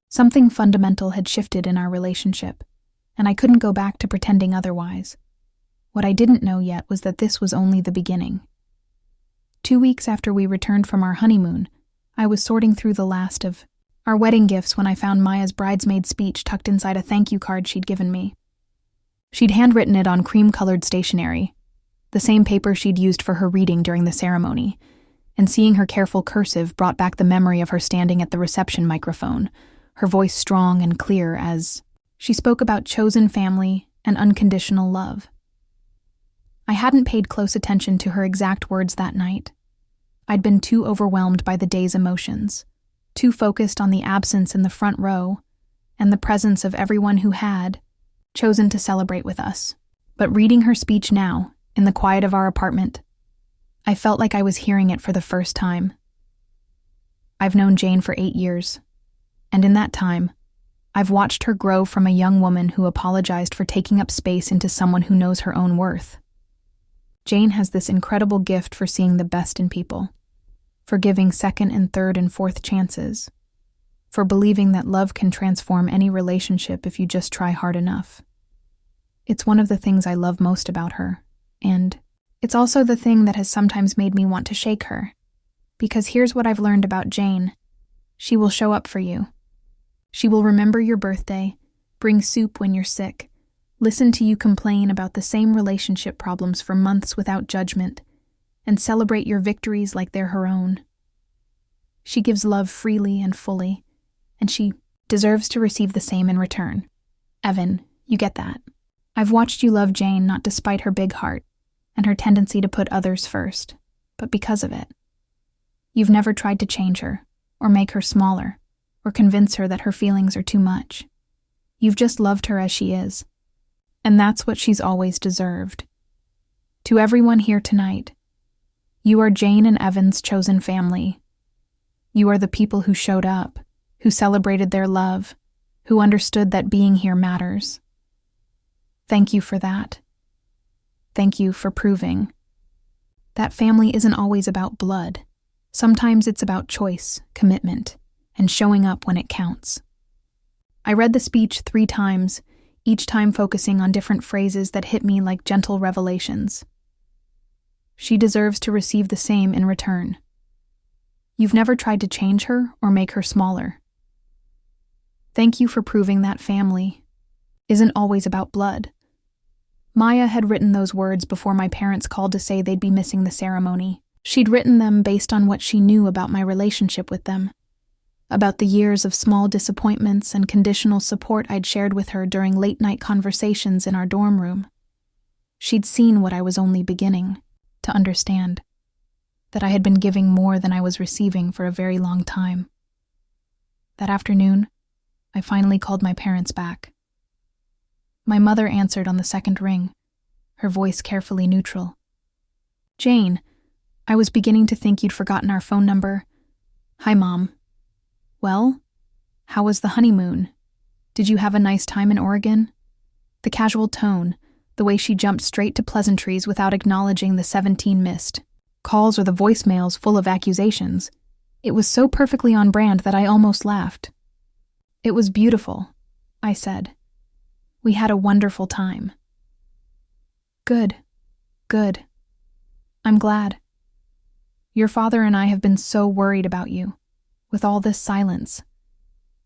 Something fundamental had shifted in our relationship, and I couldn't go back to pretending otherwise. What I didn't know yet was that this was only the beginning. 2 weeks after we returned from our honeymoon, I was sorting through the last of our wedding gifts when I found Maya's bridesmaid speech tucked inside a thank you card she'd given me. She'd handwritten it on cream-colored stationery, the same paper she'd used for her reading during the ceremony, and seeing her careful cursive brought back the memory of her standing at the reception microphone, her voice strong and clear as she spoke about chosen family and unconditional love. I hadn't paid close attention to her exact words that night. I'd been too overwhelmed by the day's emotions, too focused on the absence in the front row and the presence of everyone who had chosen to celebrate with us. But reading her speech now, in the quiet of our apartment, I felt like I was hearing it for the first time. I've known Jane for 8 years, and in that time, I've watched her grow from a young woman who apologized for taking up space into someone who knows her own worth. Jane has this incredible gift for seeing the best in people, for giving second and third and fourth chances, for believing that love can transform any relationship if you just try hard enough. It's one of the things I love most about her, and it's also the thing that has sometimes made me want to shake her. Because here's what I've learned about Jane. She will show up for you. She will remember your birthday, bring soup when you're sick, listen to you complain about the same relationship problems for months without judgment, and celebrate your victories like they're her own. She gives love freely and fully, and she deserves to receive the same in return. Evan, you get that. I've watched you love Jane not despite her big heart and her tendency to put others first, but because of it. You've never tried to change her, or make her smaller, or convince her that her feelings are too much. You've just loved her as she is. And that's what she's always deserved. To everyone here tonight, you are Jane and Evan's chosen family. You are the people who showed up, who celebrated their love, who understood that being here matters. Thank you for that. Thank you for proving that family isn't always about blood. Sometimes it's about choice, commitment, and showing up when it counts. I read the speech 3 times, each time focusing on different phrases that hit me like gentle revelations. She deserves to receive the same in return. You've never tried to change her or make her smaller. Thank you for proving that family isn't always about blood. Maya had written those words before my parents called to say they'd be missing the ceremony. She'd written them based on what she knew about my relationship with them, about the years of small disappointments and conditional support I'd shared with her during late-night conversations in our dorm room. She'd seen what I was only beginning to understand, that I had been giving more than I was receiving for a very long time. That afternoon, I finally called my parents back. My mother answered on the second ring, her voice carefully neutral. "Jane, I was beginning to think you'd forgotten our phone number." "Hi, Mom." "Well, how was the honeymoon? Did you have a nice time in Oregon?" The casual tone, the way she jumped straight to pleasantries without acknowledging the 17 missed calls or the voicemails full of accusations. It was so perfectly on brand that I almost laughed. "It was beautiful," I said. "We had a wonderful time." Good. I'm glad. Your father and I have been so worried about you, with all this silence.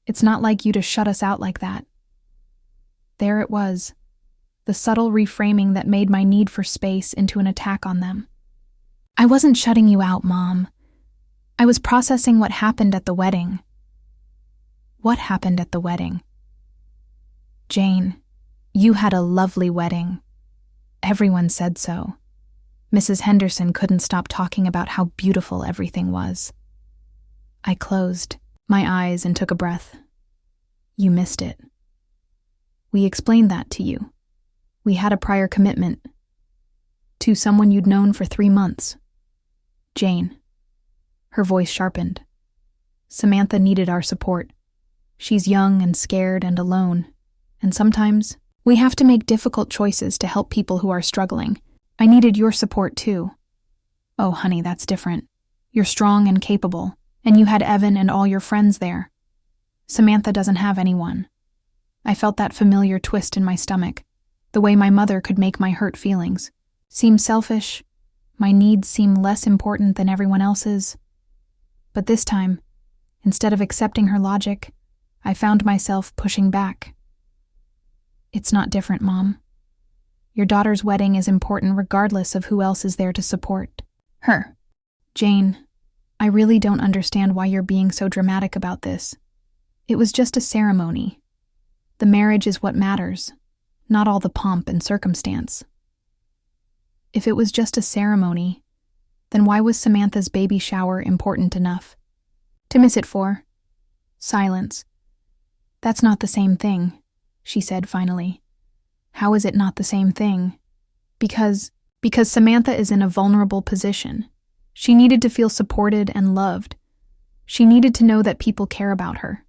It's not like you to shut us out like that." There it was, the subtle reframing that made my need for space into an attack on them. "I wasn't shutting you out, Mom. I was processing what happened at the wedding." "What happened at the wedding?" "Jane, you had a lovely wedding. Everyone said so. Mrs. Henderson couldn't stop talking about how beautiful everything was." I closed my eyes and took a breath. "You missed it. We explained that to you. We had a prior commitment to someone you'd known for 3 months. Jane." Her voice sharpened. "Samantha needed our support. She's young and scared and alone, and sometimes we have to make difficult choices to help people who are struggling. I needed your support too." "Oh, honey, that's different. You're strong and capable, and you had Evan and all your friends there. Samantha doesn't have anyone." I felt that familiar twist in my stomach. The way my mother could make my hurt feelings seem selfish, my needs seem less important than everyone else's. But this time, instead of accepting her logic, I found myself pushing back. It's not different, Mom. Your daughter's wedding is important regardless of who else is there to support her. Jane, I really don't understand why you're being so dramatic about this. It was just a ceremony. The marriage is what matters, not all the pomp and circumstance. If it was just a ceremony, then why was Samantha's baby shower important enough to miss it for? Silence. That's not the same thing, she said finally. How is it not the same thing? Because Samantha is in a vulnerable position. She needed to feel supported and loved. She needed to know that people care about her.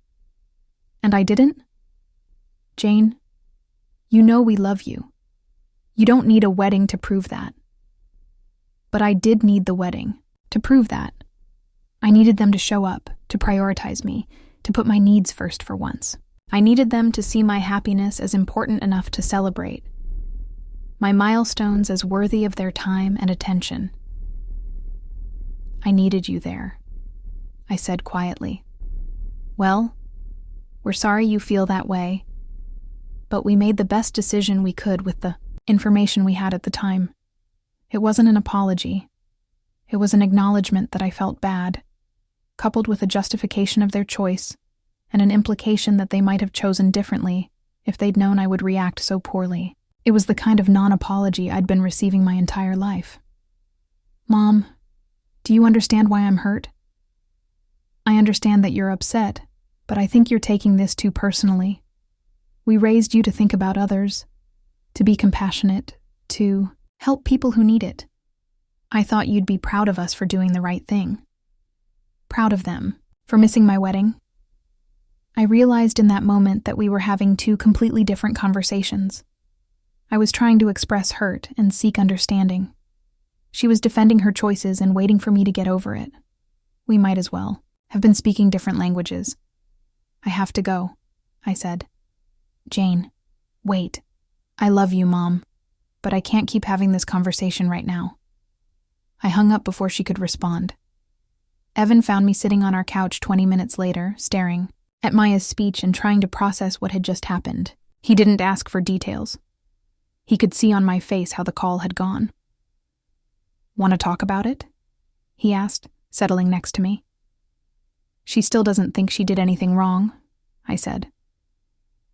And I didn't? Jane, you know we love you. You don't need a wedding to prove that. But I did need the wedding to prove that. I needed them to show up, to prioritize me, to put my needs first for once. I needed them to see my happiness as important enough to celebrate, my milestones as worthy of their time and attention. I needed you there, I said quietly. Well, we're sorry you feel that way, but we made the best decision we could with the information we had at the time. It wasn't an apology. It was an acknowledgement that I felt bad, coupled with a justification of their choice and an implication that they might have chosen differently if they'd known I would react so poorly. It was the kind of non-apology I'd been receiving my entire life. Mom, do you understand why I'm hurt? I understand that you're upset, but I think you're taking this too personally. We raised you to think about others, to be compassionate, to help people who need it. I thought you'd be proud of us for doing the right thing. Proud of them for missing my wedding. I realized in that moment that we were having two completely different conversations. I was trying to express hurt and seek understanding. She was defending her choices and waiting for me to get over it. We might as well have been speaking different languages. I have to go, I said. Jane, wait. I love you, Mom, but I can't keep having this conversation right now. I hung up before she could respond. Evan found me sitting on our couch 20 minutes later, staring at Maya's speech and trying to process what had just happened. He didn't ask for details. He could see on my face how the call had gone. Want to talk about it? He asked, settling next to me. She still doesn't think she did anything wrong, I said.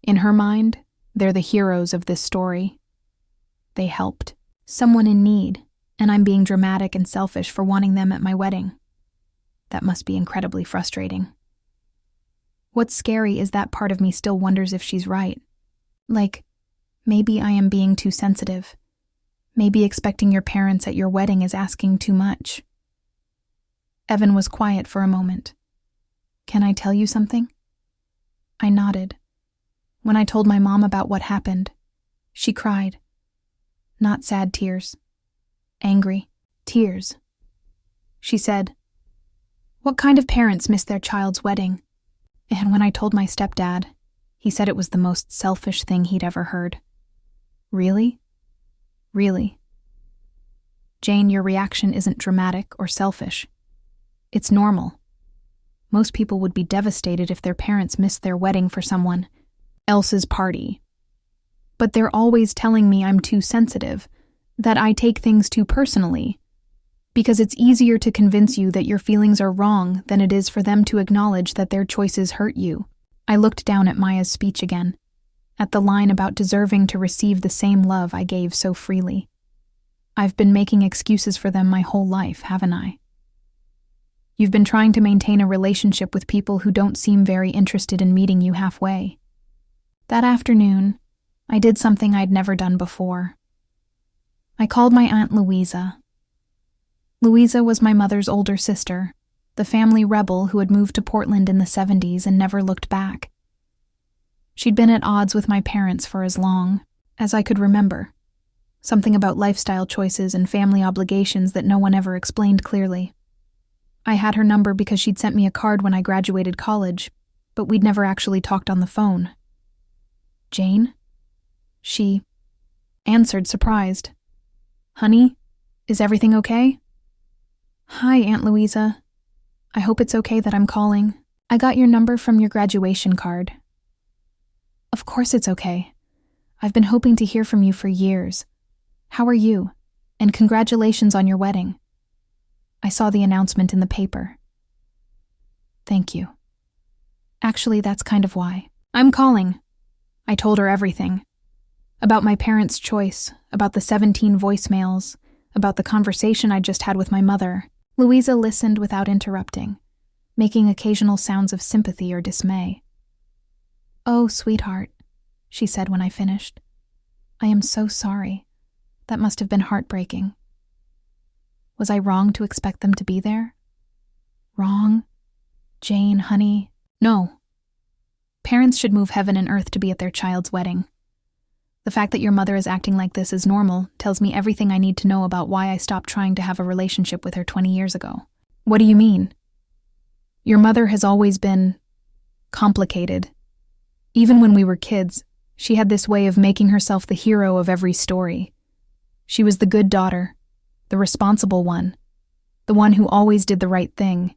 In her mind, they're the heroes of this story. They helped someone in need, and I'm being dramatic and selfish for wanting them at my wedding. That must be incredibly frustrating. What's scary is that part of me still wonders if she's right. Like, maybe I am being too sensitive. Maybe expecting your parents at your wedding is asking too much. Evan was quiet for a moment. Can I tell you something? I nodded. When I told my mom about what happened, she cried. Not sad tears. Angry tears. She said, "What kind of parents miss their child's wedding?" And when I told my stepdad, he said it was the most selfish thing he'd ever heard. Really? Really? Jane, your reaction isn't dramatic or selfish. It's normal. Most people would be devastated if their parents missed their wedding for someone else's party. But they're always telling me I'm too sensitive, that I take things too personally, because it's easier to convince you that your feelings are wrong than it is for them to acknowledge that their choices hurt you. I looked down at Maya's speech again, at the line about deserving to receive the same love I gave so freely. I've been making excuses for them my whole life, haven't I? You've been trying to maintain a relationship with people who don't seem very interested in meeting you halfway. That afternoon, I did something I'd never done before. I called my Aunt Louisa. Louisa was my mother's older sister, the family rebel who had moved to Portland in the 70s and never looked back. She'd been at odds with my parents for as long as I could remember, something about lifestyle choices and family obligations that no one ever explained clearly. I had her number because she'd sent me a card when I graduated college, but we'd never actually talked on the phone. Jane? She answered, surprised. "Honey, is everything okay?" "Hi, Aunt Louisa. I hope it's okay that I'm calling. I got your number from your graduation card." "Of course it's okay. I've been hoping to hear from you for years. How are you? And congratulations on your wedding. I saw the announcement in the paper." "Thank you. Actually, that's kind of why I'm calling." I told her everything. About my parents' choice, about the 17 voicemails, about the conversation I just had with my mother. Louisa listened without interrupting, making occasional sounds of sympathy or dismay. "Oh, sweetheart," she said when I finished. "I am so sorry. That must have been heartbreaking. Was I wrong to expect them to be there? Wrong? Jane, honey, no. Parents should move heaven and earth to be at their child's wedding. The fact that your mother is acting like this is normal tells me everything I need to know about why I stopped trying to have a relationship with her 20 years ago." "What do you mean?" "Your mother has always been complicated. Even when we were kids, she had this way of making herself the hero of every story. She was the good daughter, the responsible one, the one who always did the right thing.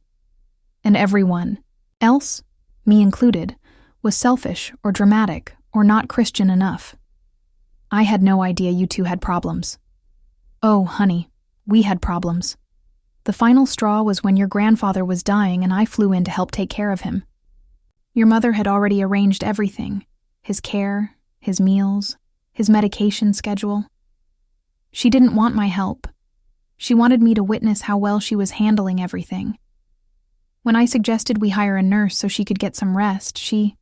And everyone else, me included, was selfish or dramatic or not Christian enough. I had no idea you two had problems." "Oh, honey, we had problems. The final straw was when your grandfather was dying and I flew in to help take care of him. Your mother had already arranged everything, his care, his meals, his medication schedule. She didn't want my help. She wanted me to witness how well she was handling everything. When I suggested we hire a nurse so she could get some rest, she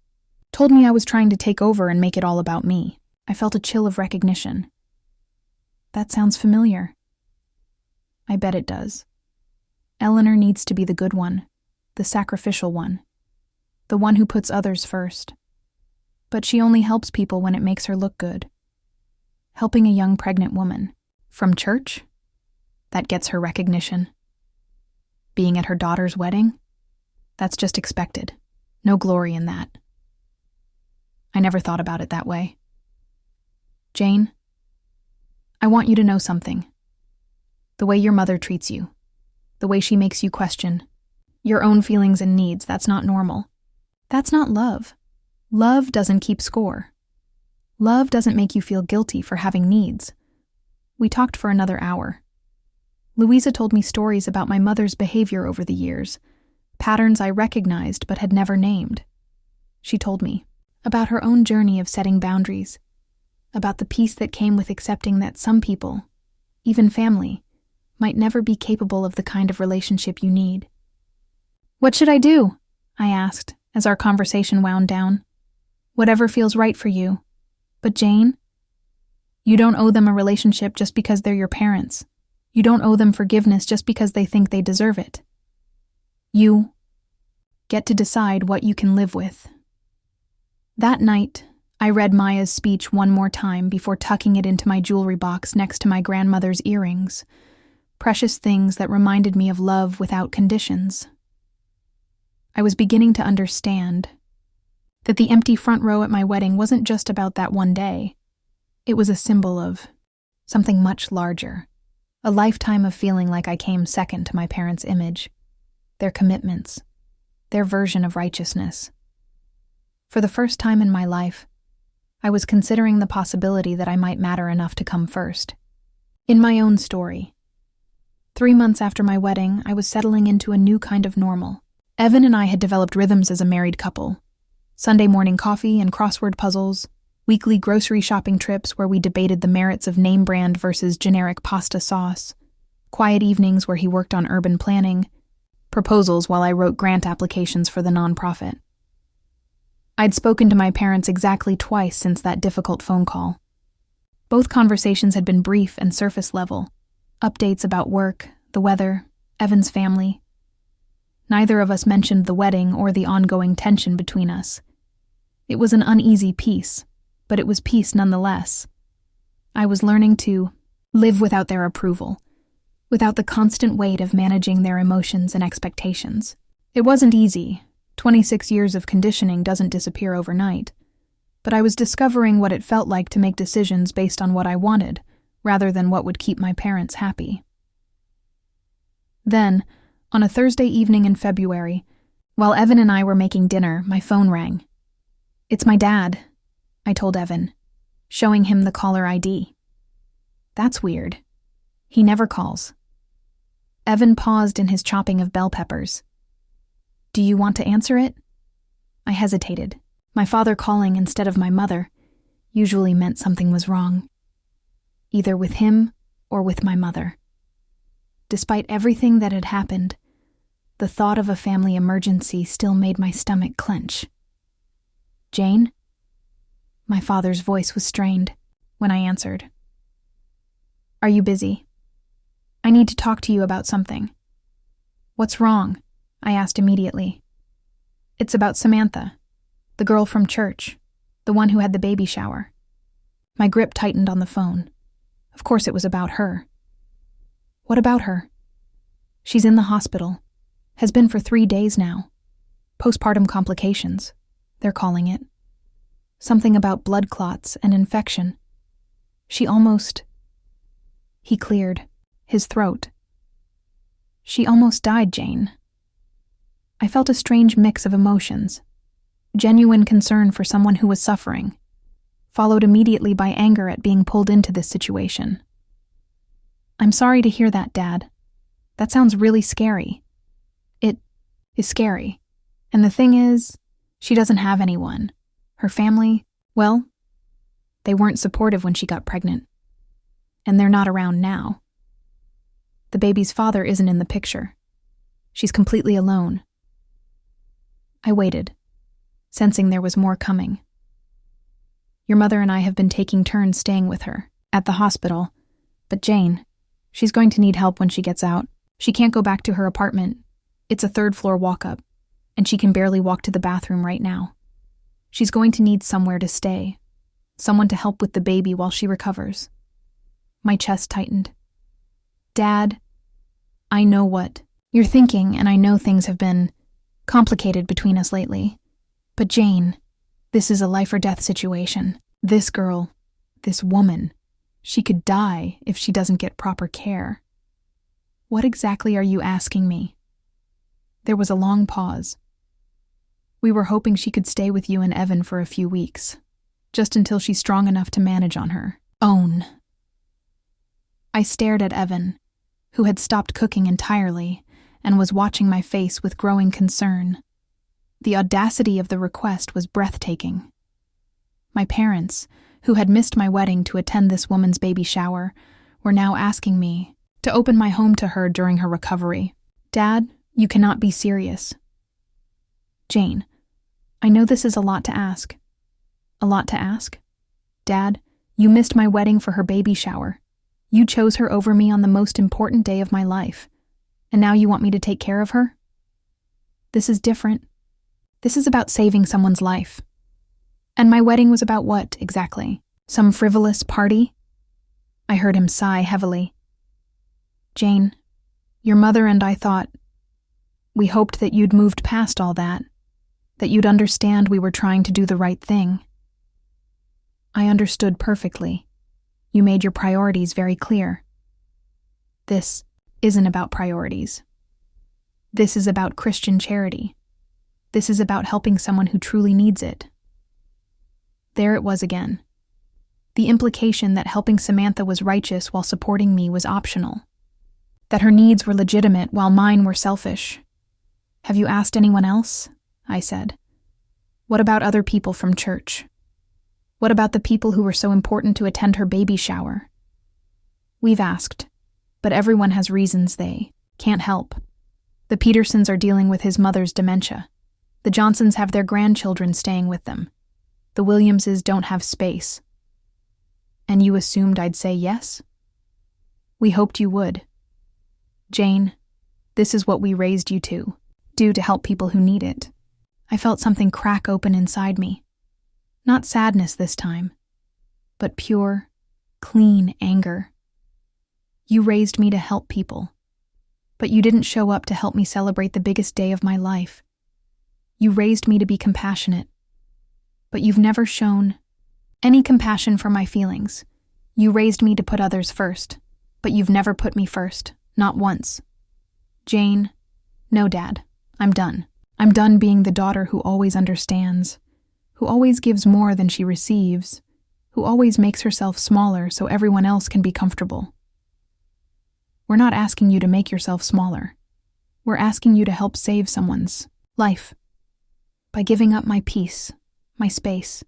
told me I was trying to take over and make it all about me." I felt a chill of recognition. "That sounds familiar." "I bet it does. Eleanor needs to be the good one, the sacrificial one, the one who puts others first. But she only helps people when it makes her look good. Helping a young pregnant woman from church? That gets her recognition. Being at her daughter's wedding? That's just expected. No glory in that. I never thought about it that way. Jane, I want you to know something. The way your mother treats you, the way she makes you question your own feelings and needs, that's not normal. That's not love. Love doesn't keep score. Love doesn't make you feel guilty for having needs." We talked for another hour. Louisa told me stories about my mother's behavior over the years, patterns I recognized but had never named. She told me about her own journey of setting boundaries, about the peace that came with accepting that some people, even family, might never be capable of the kind of relationship you need. "What should I do?" I asked as our conversation wound down. "Whatever feels right for you. But Jane, you don't owe them a relationship just because they're your parents. You don't owe them forgiveness just because they think they deserve it. You get to decide what you can live with." That night, I read Maya's speech one more time before tucking it into my jewelry box next to my grandmother's earrings, precious things that reminded me of love without conditions. I was beginning to understand that the empty front row at my wedding wasn't just about that one day. It was a symbol of something much larger, a lifetime of feeling like I came second to my parents' image, their commitments, their version of righteousness. For the first time in my life, I was considering the possibility that I might matter enough to come first. In my own story, 3 months after my wedding, I was settling into a new kind of normal. Evan and I had developed rhythms as a married couple. Sunday morning coffee and crossword puzzles, weekly grocery shopping trips where we debated the merits of name brand versus generic pasta sauce, quiet evenings where he worked on urban planning, proposals while I wrote grant applications for the nonprofit. I'd spoken to my parents exactly twice since that difficult phone call. Both conversations had been brief and surface level, updates about work, the weather, Evan's family. Neither of us mentioned the wedding or the ongoing tension between us. It was an uneasy peace, but it was peace nonetheless. I was learning to live without their approval, without the constant weight of managing their emotions and expectations. It wasn't easy. 26 years of conditioning doesn't disappear overnight. but I was discovering what it felt like to make decisions based on what I wanted, rather than what would keep my parents happy. Then, on a Thursday evening in February, while Evan and I were making dinner, my phone rang. "It's my dad," I told Evan, showing him the caller ID. "That's weird. He never calls." Evan paused in his chopping of bell peppers. "Do you want to answer it?" I hesitated. My father calling instead of my mother usually meant something was wrong, either with him or with my mother. Despite everything that had happened, the thought of a family emergency still made my stomach clench. "Jane?" My father's voice was strained when I answered. "Are you busy? I need to talk to you about something." "What's wrong?" I asked immediately. "It's about Samantha, the girl from church, the one who had the baby shower." My grip tightened on the phone. Of course it was about her. "What about her?" "She's in the hospital. Has been for 3 days now. Postpartum complications, they're calling it. Something about blood clots and infection. She almost..." He cleared his throat. "She almost died, Jane." I felt a strange mix of emotions. Genuine concern for someone who was suffering, followed immediately by anger at being pulled into this situation. "I'm sorry to hear that, Dad. That sounds really scary." "It is scary. And the thing is, she doesn't have anyone. Her family, well, they weren't supportive when she got pregnant. And they're not around now. The baby's father isn't in the picture. She's completely alone." I waited, sensing there was more coming. "Your mother and I have been taking turns staying with her at the hospital, but Jane, she's going to need help when she gets out. She can't go back to her apartment. It's a 3rd-floor walk-up, and she can barely walk to the bathroom right now. She's going to need somewhere to stay, someone to help with the baby while she recovers." My chest tightened. "Dad, I know what you're thinking, and I know things have been complicated between us lately. But Jane, this is a life-or-death situation. This girl, this woman, she could die if she doesn't get proper care." "What exactly are you asking me?" There was a long pause. "We were hoping she could stay with you and Evan for a few weeks, just until she's strong enough to manage on her own." I stared at Evan, who had stopped cooking entirely and was watching my face with growing concern. The audacity of the request was breathtaking. My parents, who had missed my wedding to attend this woman's baby shower, were now asking me to open my home to her during her recovery. "Dad, you cannot be serious." "Jane, I know this is a lot to ask." "A lot to ask? Dad, you missed my wedding for her baby shower. You chose her over me on the most important day of my life, and now you want me to take care of her? This is different. This is about saving someone's life. And my wedding was about what, exactly? Some frivolous party?" I heard him sigh heavily. "Jane, your mother and I thought, we hoped that you'd moved past all that you'd understand we were trying to do the right thing." "I understood perfectly. You made your priorities very clear." "This isn't about priorities. This is about Christian charity. This is about helping someone who truly needs it." There it was again. The implication that helping Samantha was righteous while supporting me was optional. That her needs were legitimate while mine were selfish. "Have you asked anyone else?" I said. "What about other people from church? What about the people who were so important to attend her baby shower?" "We've asked, but everyone has reasons they can't help. The Petersons are dealing with his mother's dementia. The Johnsons have their grandchildren staying with them. The Williamses don't have space." "And you assumed I'd say yes?" "We hoped you would. Jane, this is what we raised you to, do to help people who need it." I felt something crack open inside me. Not sadness this time, but pure, clean anger. "You raised me to help people, but you didn't show up to help me celebrate the biggest day of my life. You raised me to be compassionate. but you've never shown any compassion for my feelings. You raised me to put others first, but you've never put me first, not once. Jane, no, Dad, I'm done. I'm done being the daughter who always understands, who always gives more than she receives, who always makes herself smaller so everyone else can be comfortable. We're not asking you to make yourself smaller. We're asking you to help save someone's life by giving up my peace, my space,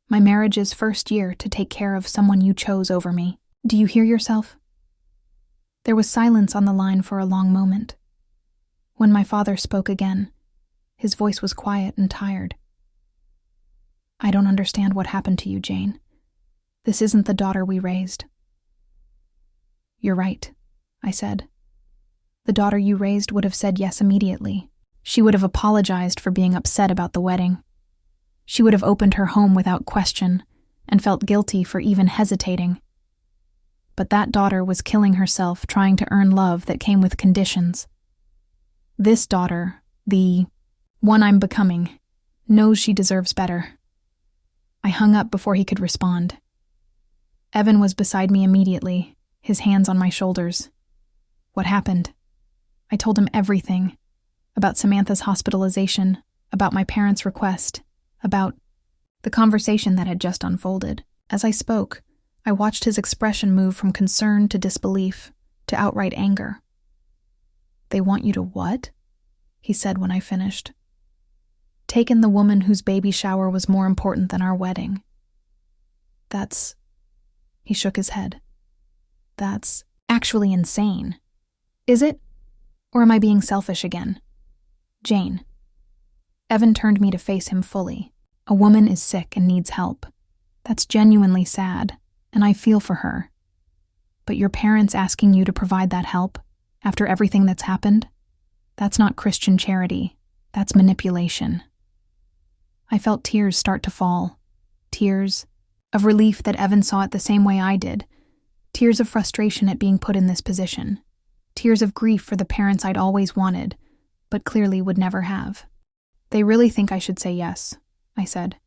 my marriage's first year to take care of someone you chose over me. Do you hear yourself? There was silence on the line for a long moment. When my father spoke again, his voice was quiet and tired. I don't understand what happened to you, Jane. This isn't the daughter we raised. You're right, I said. The daughter you raised would have said yes immediately. She would have apologized for being upset about the wedding. She would have opened her home without question and felt guilty for even hesitating. But that daughter was killing herself trying to earn love that came with conditions. This daughter, the one I'm becoming, knows she deserves better. I hung up before he could respond. Evan was beside me immediately, his hands on my shoulders. What happened? I told him everything. About Samantha's hospitalization, about my parents' request, about the conversation that had just unfolded. As I spoke, I watched his expression move from concern to disbelief to outright anger. They want you to what? He said when I finished. Taken the woman whose baby shower was more important than our wedding. That's... He shook his head. That's actually insane. Is it? Or am I being selfish again? Jane. Evan turned me to face him fully. A woman is sick and needs help. That's genuinely sad, and I feel for her. But your parents asking you to provide that help, after everything that's happened, that's not Christian charity. That's manipulation. I felt tears start to fall. Tears of relief that Evan saw it the same way I did. Tears of frustration at being put in this position. Tears of grief for the parents I'd always wanted, but clearly would never have. They really think I should say yes, I said.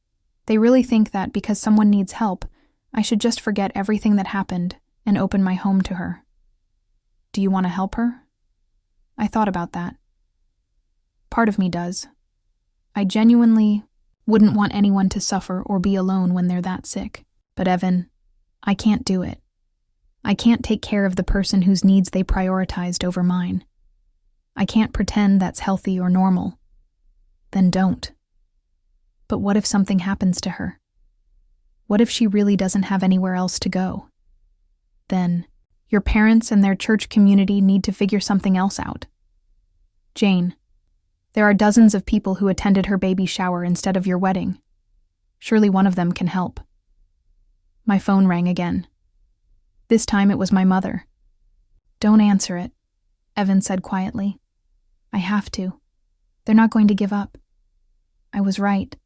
They really think that because someone needs help, I should just forget everything that happened and open my home to her. Do you want to help her? I thought about that. Part of me does. I genuinely wouldn't want anyone to suffer or be alone when they're that sick. But Evan, I can't do it. I can't take care of the person whose needs they prioritized over mine. I can't pretend that's healthy or normal. Then don't. But what if something happens to her? What if she really doesn't have anywhere else to go? Then, your parents and their church community need to figure something else out. Jane, there are dozens of people who attended her baby shower instead of your wedding. Surely one of them can help. My phone rang again. This time it was my mother. Don't answer it, Evan said quietly. I have to. They're not going to give up. I was right.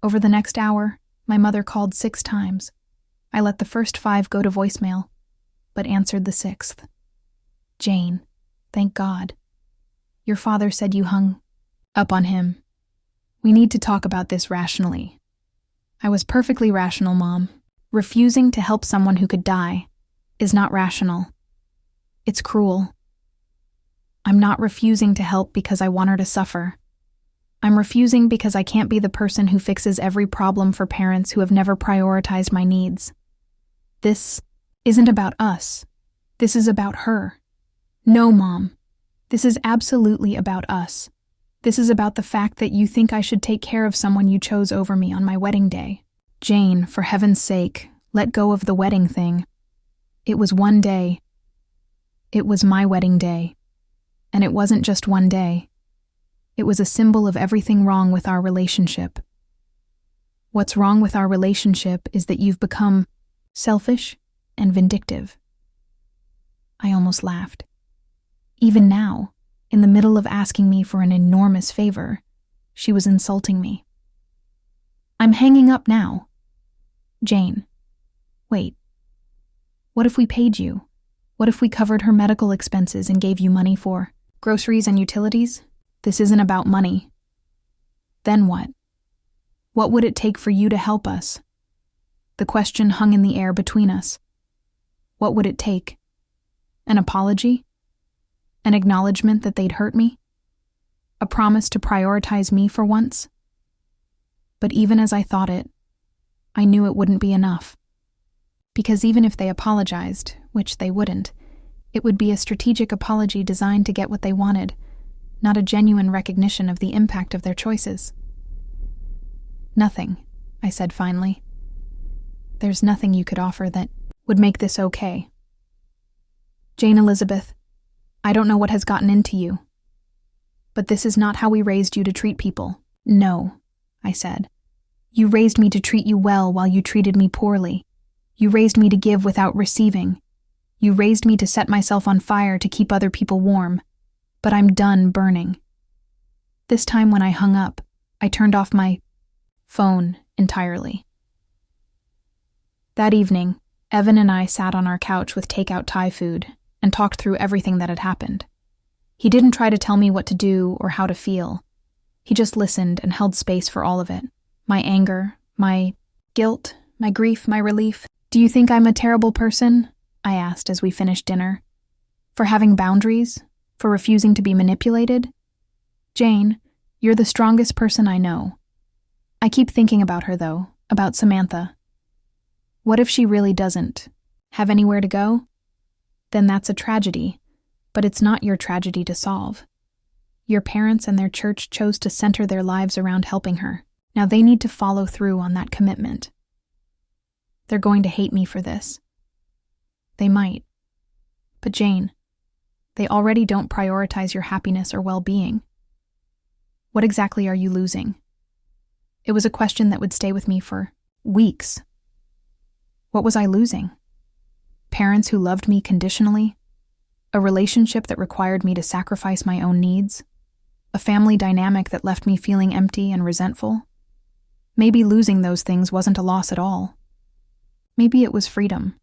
Over the next hour, my mother called 6 times. I let the first 5 go to voicemail, but answered the 6th. Jane, thank God. Your father said you hung up on him. We need to talk about this rationally. I was perfectly rational, Mom. Refusing to help someone who could die is not rational. It's cruel. I'm not refusing to help because I want her to suffer. I'm refusing because I can't be the person who fixes every problem for parents who have never prioritized my needs. This isn't about us. This is about her. No, Mom. This is absolutely about us. This is about the fact that you think I should take care of someone you chose over me on my wedding day. Jane, for heaven's sake, let go of the wedding thing. It was one day. It was my wedding day. And it wasn't just one day. It was a symbol of everything wrong with our relationship. What's wrong with our relationship is that you've become selfish and vindictive. I almost laughed. Even now, in the middle of asking me for an enormous favor, she was insulting me. I'm hanging up now. Jane, wait. What if we paid you? What if we covered her medical expenses and gave you money for groceries and utilities? This isn't about money. Then what? What would it take for you to help us? The question hung in the air between us. What would it take? An apology? An acknowledgement that they'd hurt me? A promise to prioritize me for once? But even as I thought it, I knew it wouldn't be enough. Because even if they apologized, which they wouldn't, it would be a strategic apology designed to get what they wanted, not a genuine recognition of the impact of their choices. Nothing, I said finally. There's nothing you could offer that would make this okay. Jane Elizabeth, I don't know what has gotten into you, but this is not how we raised you to treat people. No, I said. You raised me to treat you well while you treated me poorly. You raised me to give without receiving. You raised me to set myself on fire to keep other people warm. But I'm done burning. This time when I hung up, I turned off my phone entirely. That evening, Evan and I sat on our couch with takeout Thai food and talked through everything that had happened. He didn't try to tell me what to do or how to feel. He just listened and held space for all of it. My anger, my guilt, my grief, my relief. Do you think I'm a terrible person? I asked as we finished dinner. For having boundaries? For refusing to be manipulated? Jane, you're the strongest person I know. I keep thinking about her, though, about Samantha. What if she really doesn't have anywhere to go? Then that's a tragedy, but it's not your tragedy to solve. Your parents and their church chose to center their lives around helping her. Now they need to follow through on that commitment. They're going to hate me for this. They might. But Jane, they already don't prioritize your happiness or well-being. What exactly are you losing? It was a question that would stay with me for weeks. What was I losing? Parents who loved me conditionally? A relationship that required me to sacrifice my own needs? A family dynamic that left me feeling empty and resentful? Maybe losing those things wasn't a loss at all. Maybe it was freedom.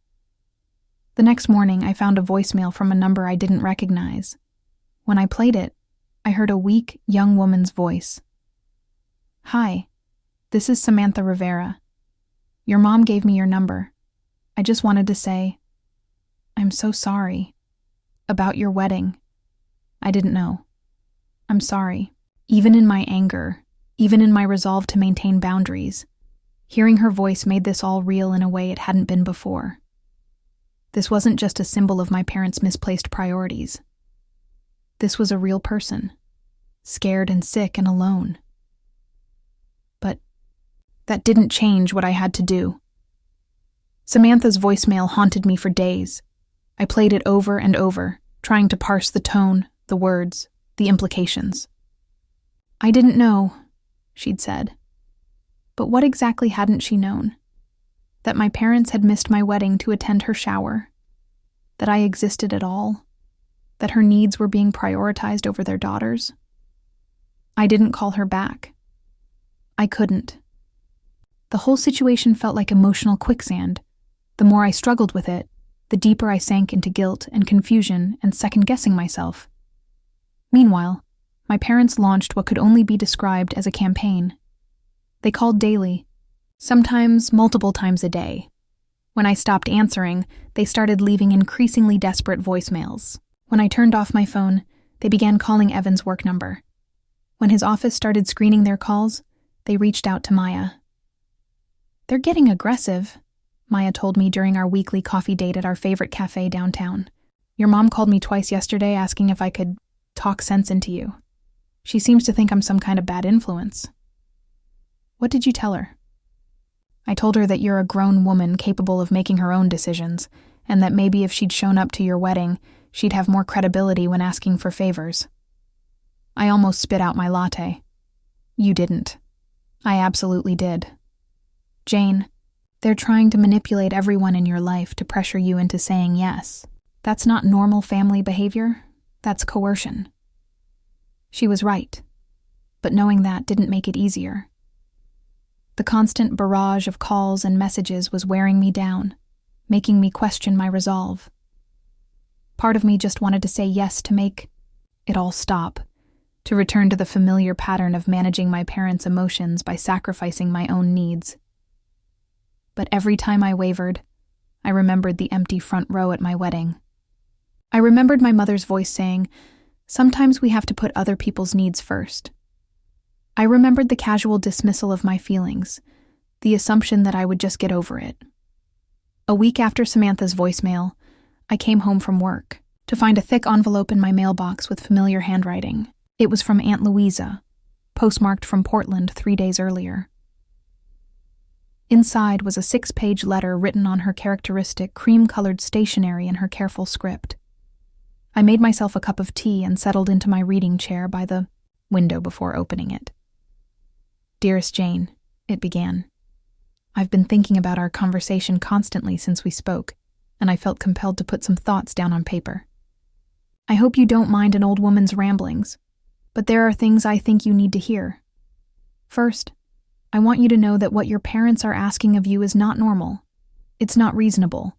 The next morning, I found a voicemail from a number I didn't recognize. When I played it, I heard a weak, young woman's voice. Hi, this is Samantha Rivera. Your mom gave me your number. I just wanted to say, I'm so sorry. About your wedding. I didn't know. I'm sorry. Even in my anger, even in my resolve to maintain boundaries, hearing her voice made this all real in a way it hadn't been before. This wasn't just a symbol of my parents' misplaced priorities. This was a real person, scared and sick and alone. But that didn't change what I had to do. Samantha's voicemail haunted me for days. I played it over and over, trying to parse the tone, the words, the implications. I didn't know, she'd said. But what exactly hadn't she known? That my parents had missed my wedding to attend her shower? That I existed at all? That her needs were being prioritized over their daughters? I didn't call her back. I couldn't. The whole situation felt like emotional quicksand. The more I struggled with it, the deeper I sank into guilt and confusion and second-guessing myself. Meanwhile, my parents launched what could only be described as a campaign. They called daily, sometimes multiple times a day. When I stopped answering, they started leaving increasingly desperate voicemails. When I turned off my phone, they began calling Evan's work number. When his office started screening their calls, they reached out to Maya. They're getting aggressive, Maya told me during our weekly coffee date at our favorite cafe downtown. Your mom called me twice yesterday asking if I could talk sense into you. She seems to think I'm some kind of bad influence. What did you tell her? I told her that you're a grown woman capable of making her own decisions, and that maybe if she'd shown up to your wedding, she'd have more credibility when asking for favors. I almost spit out my latte. You didn't. I absolutely did. Jane, they're trying to manipulate everyone in your life to pressure you into saying yes. That's not normal family behavior. That's coercion. She was right, but knowing that didn't make it easier. The constant barrage of calls and messages was wearing me down, making me question my resolve. Part of me just wanted to say yes to make it all stop, to return to the familiar pattern of managing my parents' emotions by sacrificing my own needs. But every time I wavered, I remembered the empty front row at my wedding. I remembered my mother's voice saying, "Sometimes we have to put other people's needs first." I remembered the casual dismissal of my feelings, the assumption that I would just get over it. A week after Samantha's voicemail, I came home from work to find a thick envelope in my mailbox with familiar handwriting. It was from Aunt Louisa, postmarked from Portland 3 days earlier. Inside was a 6-page letter written on her characteristic cream-colored stationery in her careful script. I made myself a cup of tea and settled into my reading chair by the window before opening it. "Dearest Jane," it began. "I've been thinking about our conversation constantly since we spoke, and I felt compelled to put some thoughts down on paper. I hope you don't mind an old woman's ramblings, but there are things I think you need to hear. First, I want you to know that what your parents are asking of you is not normal. It's not reasonable,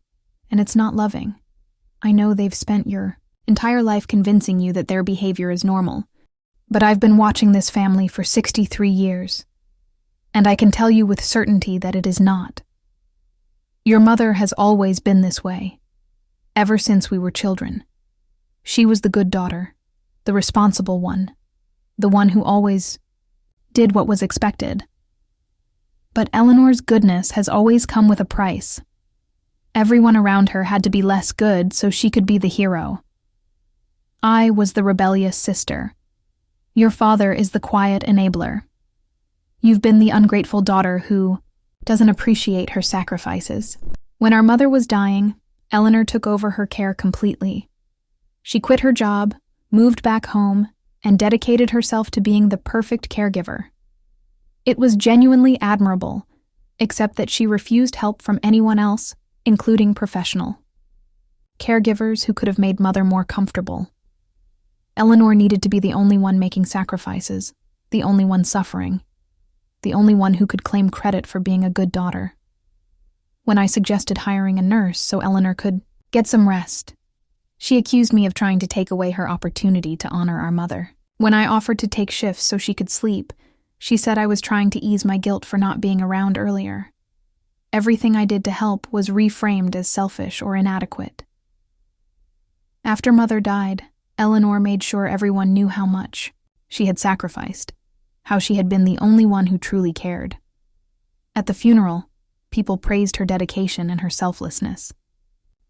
and it's not loving. I know they've spent your entire life convincing you that their behavior is normal, but I've been watching this family for 63 years, and I can tell you with certainty that it is not. Your mother has always been this way, ever since we were children. She was the good daughter, the responsible one, the one who always did what was expected. But Eleanor's goodness has always come with a price. Everyone around her had to be less good so she could be the hero. I was the rebellious sister. Your father is the quiet enabler. You've been the ungrateful daughter who doesn't appreciate her sacrifices. When our mother was dying, Eleanor took over her care completely. She quit her job, moved back home, and dedicated herself to being the perfect caregiver. It was genuinely admirable, except that she refused help from anyone else, including professional caregivers who could have made Mother more comfortable. Eleanor needed to be the only one making sacrifices, the only one suffering, the only one who could claim credit for being a good daughter. When I suggested hiring a nurse so Eleanor could get some rest, she accused me of trying to take away her opportunity to honor our mother. When I offered to take shifts so she could sleep, she said I was trying to ease my guilt for not being around earlier. Everything I did to help was reframed as selfish or inadequate. After Mother died, Eleanor made sure everyone knew how much she had sacrificed, how she had been the only one who truly cared. At the funeral, people praised her dedication and her selflessness.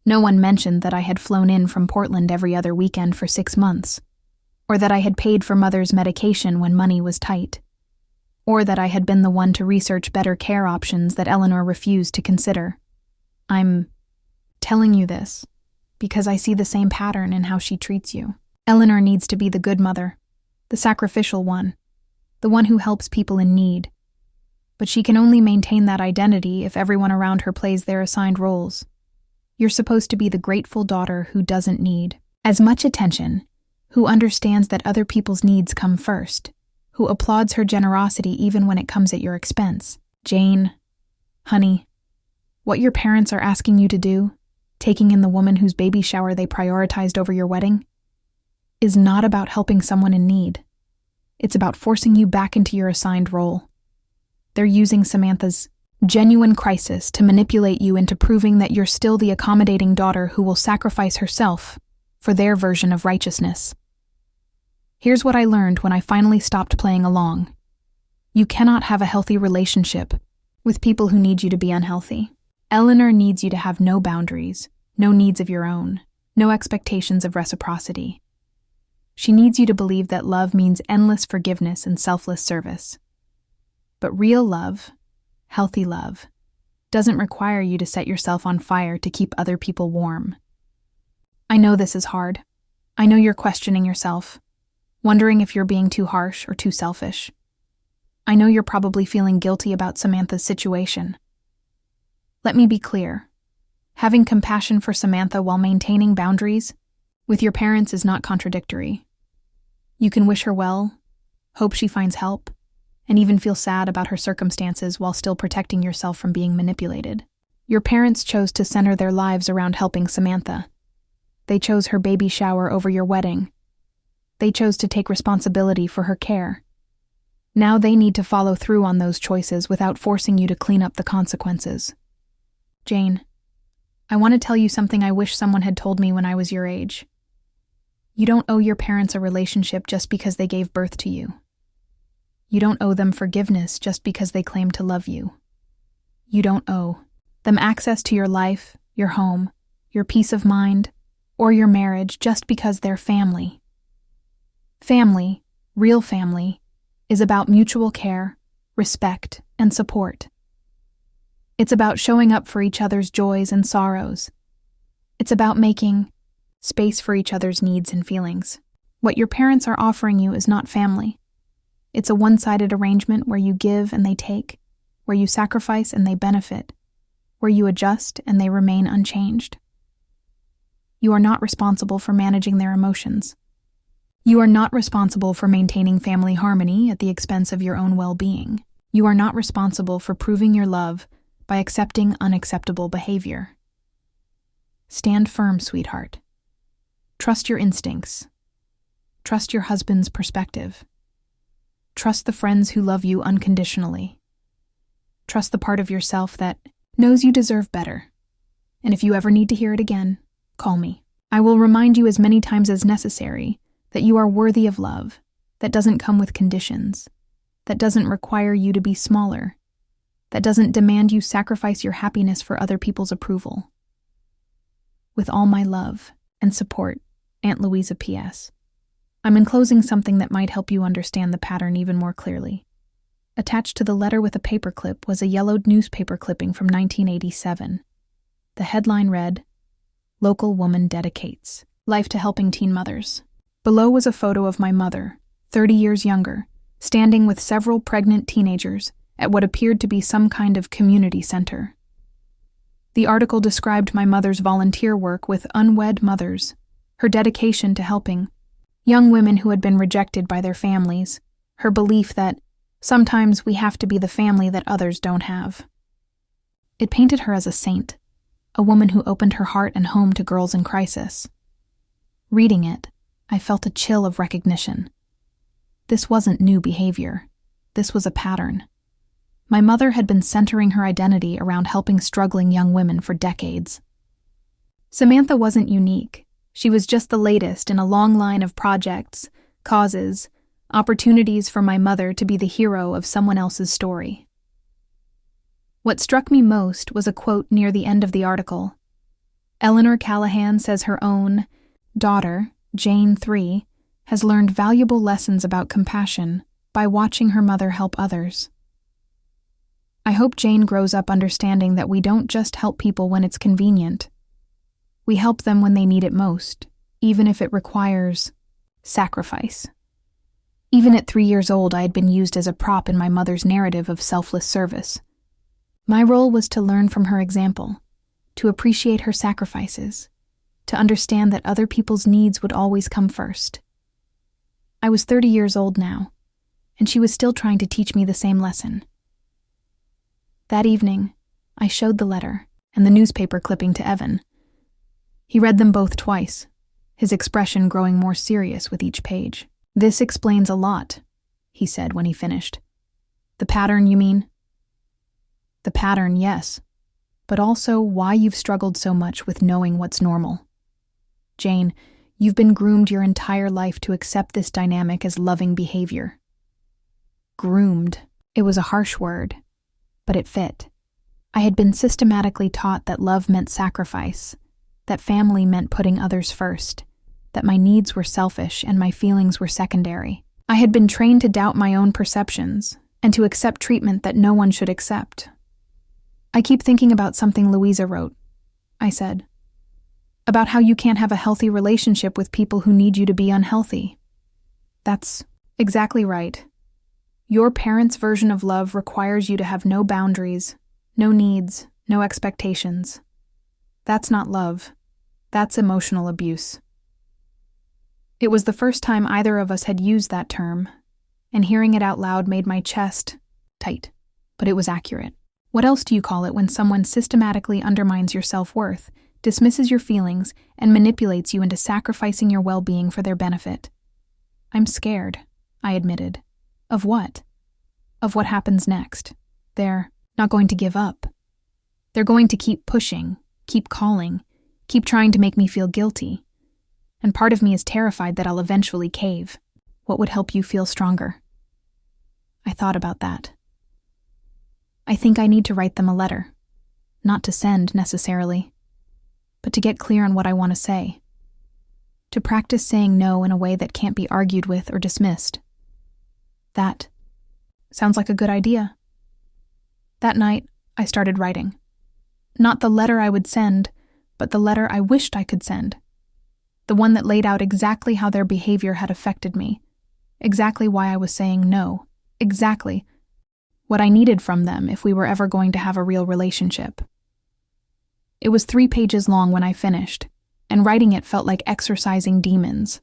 No one mentioned that I had flown in from Portland every other weekend for 6 months, or that I had paid for Mother's medication when money was tight, or that I had been the one to research better care options that Eleanor refused to consider. I'm telling you this because I see the same pattern in how she treats you. Eleanor needs to be the good mother, the sacrificial one, the one who helps people in need. But she can only maintain that identity if everyone around her plays their assigned roles. You're supposed to be the grateful daughter who doesn't need as much attention, who understands that other people's needs come first, who applauds her generosity even when it comes at your expense. Jane, honey, what your parents are asking you to do, taking in the woman whose baby shower they prioritized over your wedding, is not about helping someone in need. It's about forcing you back into your assigned role. They're using Samantha's genuine crisis to manipulate you into proving that you're still the accommodating daughter who will sacrifice herself for their version of righteousness. Here's what I learned when I finally stopped playing along. You cannot have a healthy relationship with people who need you to be unhealthy. Eleanor needs you to have no boundaries, no needs of your own, no expectations of reciprocity. She needs you to believe that love means endless forgiveness and selfless service. But real love, healthy love, doesn't require you to set yourself on fire to keep other people warm. I know this is hard. I know you're questioning yourself, wondering if you're being too harsh or too selfish. I know you're probably feeling guilty about Samantha's situation. Let me be clear. Having compassion for Samantha while maintaining boundaries with your parents is not contradictory. You can wish her well, hope she finds help, and even feel sad about her circumstances while still protecting yourself from being manipulated. Your parents chose to center their lives around helping Samantha. They chose her baby shower over your wedding. They chose to take responsibility for her care. Now they need to follow through on those choices without forcing you to clean up the consequences. Jane, I want to tell you something I wish someone had told me when I was your age. You don't owe your parents a relationship just because they gave birth to you. You don't owe them forgiveness just because they claim to love you. You don't owe them access to your life, your home, your peace of mind, or your marriage just because they're family. Family, real family, is about mutual care, respect, and support. It's about showing up for each other's joys and sorrows. It's about making space for each other's needs and feelings. What your parents are offering you is not family. It's a one-sided arrangement where you give and they take, where you sacrifice and they benefit, where you adjust and they remain unchanged. You are not responsible for managing their emotions. You are not responsible for maintaining family harmony at the expense of your own well-being. You are not responsible for proving your love by accepting unacceptable behavior. Stand firm, sweetheart. Trust your instincts. Trust your husband's perspective. Trust the friends who love you unconditionally. Trust the part of yourself that knows you deserve better. And if you ever need to hear it again, call me. I will remind you as many times as necessary that you are worthy of love, that doesn't come with conditions, that doesn't require you to be smaller, that doesn't demand you sacrifice your happiness for other people's approval. With all my love and support, Aunt Louisa P.S. I'm enclosing something that might help you understand the pattern even more clearly. Attached to the letter with a paperclip was a yellowed newspaper clipping from 1987. The headline read, "Local Woman Dedicates Life to Helping Teen Mothers." Below was a photo of my mother, 30 years younger, standing with several pregnant teenagers at what appeared to be some kind of community center. The article described my mother's volunteer work with unwed mothers, her dedication to helping young women who had been rejected by their families, her belief that sometimes we have to be the family that others don't have. It painted her as a saint, a woman who opened her heart and home to girls in crisis. Reading it, I felt a chill of recognition. This wasn't new behavior. This was a pattern. My mother had been centering her identity around helping struggling young women for decades. Samantha wasn't unique. She was just the latest in a long line of projects, causes, opportunities for my mother to be the hero of someone else's story. What struck me most was a quote near the end of the article. Jane Callahan says her own daughter, Jane 3, has learned valuable lessons about compassion by watching her mother help others. I hope Jane grows up understanding that we don't just help people when it's convenient. We help them when they need it most, even if it requires sacrifice. Even at 3 years old, I had been used as a prop in my mother's narrative of selfless service. My role was to learn from her example, to appreciate her sacrifices, to understand that other people's needs would always come first. I was 30 years old now, and she was still trying to teach me the same lesson. That evening, I showed the letter and the newspaper clipping to Evan. He read them both twice, his expression growing more serious with each page. "This explains a lot," he said when he finished. "The pattern, you mean?" "The pattern, yes, but also why you've struggled so much with knowing what's normal. Jane, you've been groomed your entire life to accept this dynamic as loving behavior." Groomed. It was a harsh word, but it fit. I had been systematically taught that love meant sacrifice, that family meant putting others first, that my needs were selfish and my feelings were secondary. I had been trained to doubt my own perceptions and to accept treatment that no one should accept. "I keep thinking about something Louisa wrote," I said, "about how you can't have a healthy relationship with people who need you to be unhealthy." "That's exactly right. Your parents' version of love requires you to have no boundaries, no needs, no expectations. That's not love. That's emotional abuse." It was the first time either of us had used that term, and hearing it out loud made my chest tight, but it was accurate. What else do you call it when someone systematically undermines your self-worth, dismisses your feelings, and manipulates you into sacrificing your well-being for their benefit? I'm scared, I admitted. Of what? Of what happens next. They're not going to give up. They're going to keep pushing, keep calling, keep trying to make me feel guilty. And part of me is terrified that I'll eventually cave. What would help you feel stronger? I thought about that. I think I need to write them a letter. Not to send, necessarily, but to get clear on what I want to say. To practice saying no in a way that can't be argued with or dismissed. That sounds like a good idea. That night, I started writing. Not the letter I would send, but the letter I wished I could send. The one that laid out exactly how their behavior had affected me, exactly why I was saying no, exactly what I needed from them if we were ever going to have a real relationship. It was 3 pages long when I finished, and writing it felt like exorcising demons.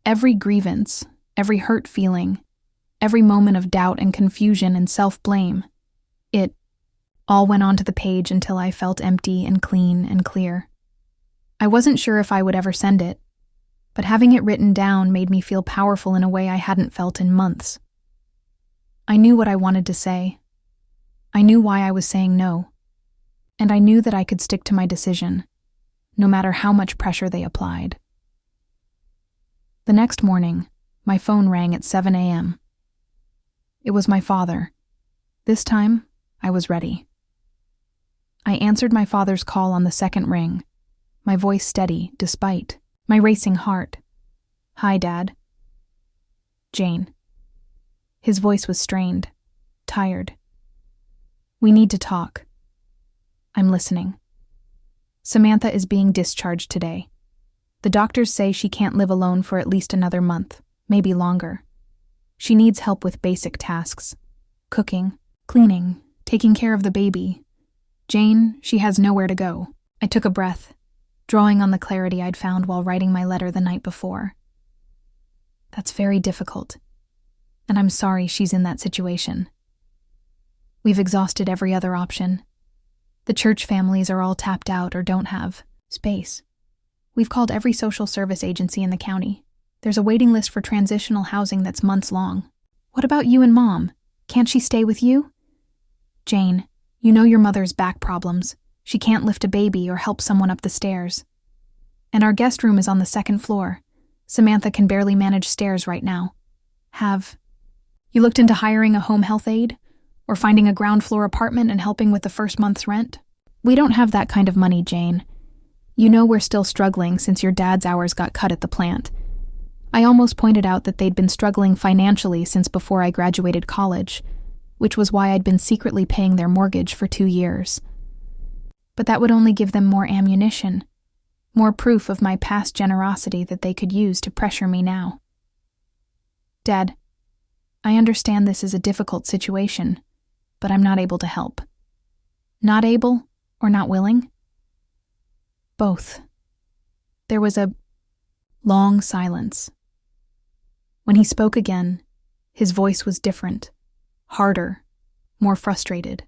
Every grievance, every hurt feeling, every moment of doubt and confusion and self-blame, it all went onto the page until I felt empty and clean and clear. I wasn't sure if I would ever send it, but having it written down made me feel powerful in a way I hadn't felt in months. I knew what I wanted to say. I knew why I was saying no. And I knew that I could stick to my decision, no matter how much pressure they applied. The next morning, my phone rang at 7 a.m. It was my father. This time, I was ready. I answered my father's call on the second ring, my voice steady despite my racing heart. "Hi, Dad." "Jane." His voice was strained, tired. "We need to talk." "I'm listening." "Samantha is being discharged today. The doctors say she can't live alone for at least another month, maybe longer. She needs help with basic tasks. Cooking, cleaning, taking care of the baby. Jane, she has nowhere to go." I took a breath, drawing on the clarity I'd found while writing my letter the night before. "That's very difficult, and I'm sorry she's in that situation. We've exhausted every other option. The church families are all tapped out or don't have space. We've called every social service agency in the county. There's a waiting list for transitional housing that's months long. What about you and Mom? Can't she stay with you? Jane, you know your mother's back problems. She can't lift a baby or help someone up the stairs. And our guest room is on the 2nd floor. Samantha can barely manage stairs right now. Have you looked into hiring a home health aide? Or finding a ground floor apartment and helping with the first month's rent? We don't have that kind of money, Jane. You know we're still struggling since your dad's hours got cut at the plant. I almost pointed out that they'd been struggling financially since before I graduated college, which was why I'd been secretly paying their mortgage for 2 years. But that would only give them more ammunition, more proof of my past generosity that they could use to pressure me now. Dad, I understand this is a difficult situation, but I'm not able to help. Not able or not willing? Both. There was a long silence. When he spoke again, his voice was different, harder, more frustrated.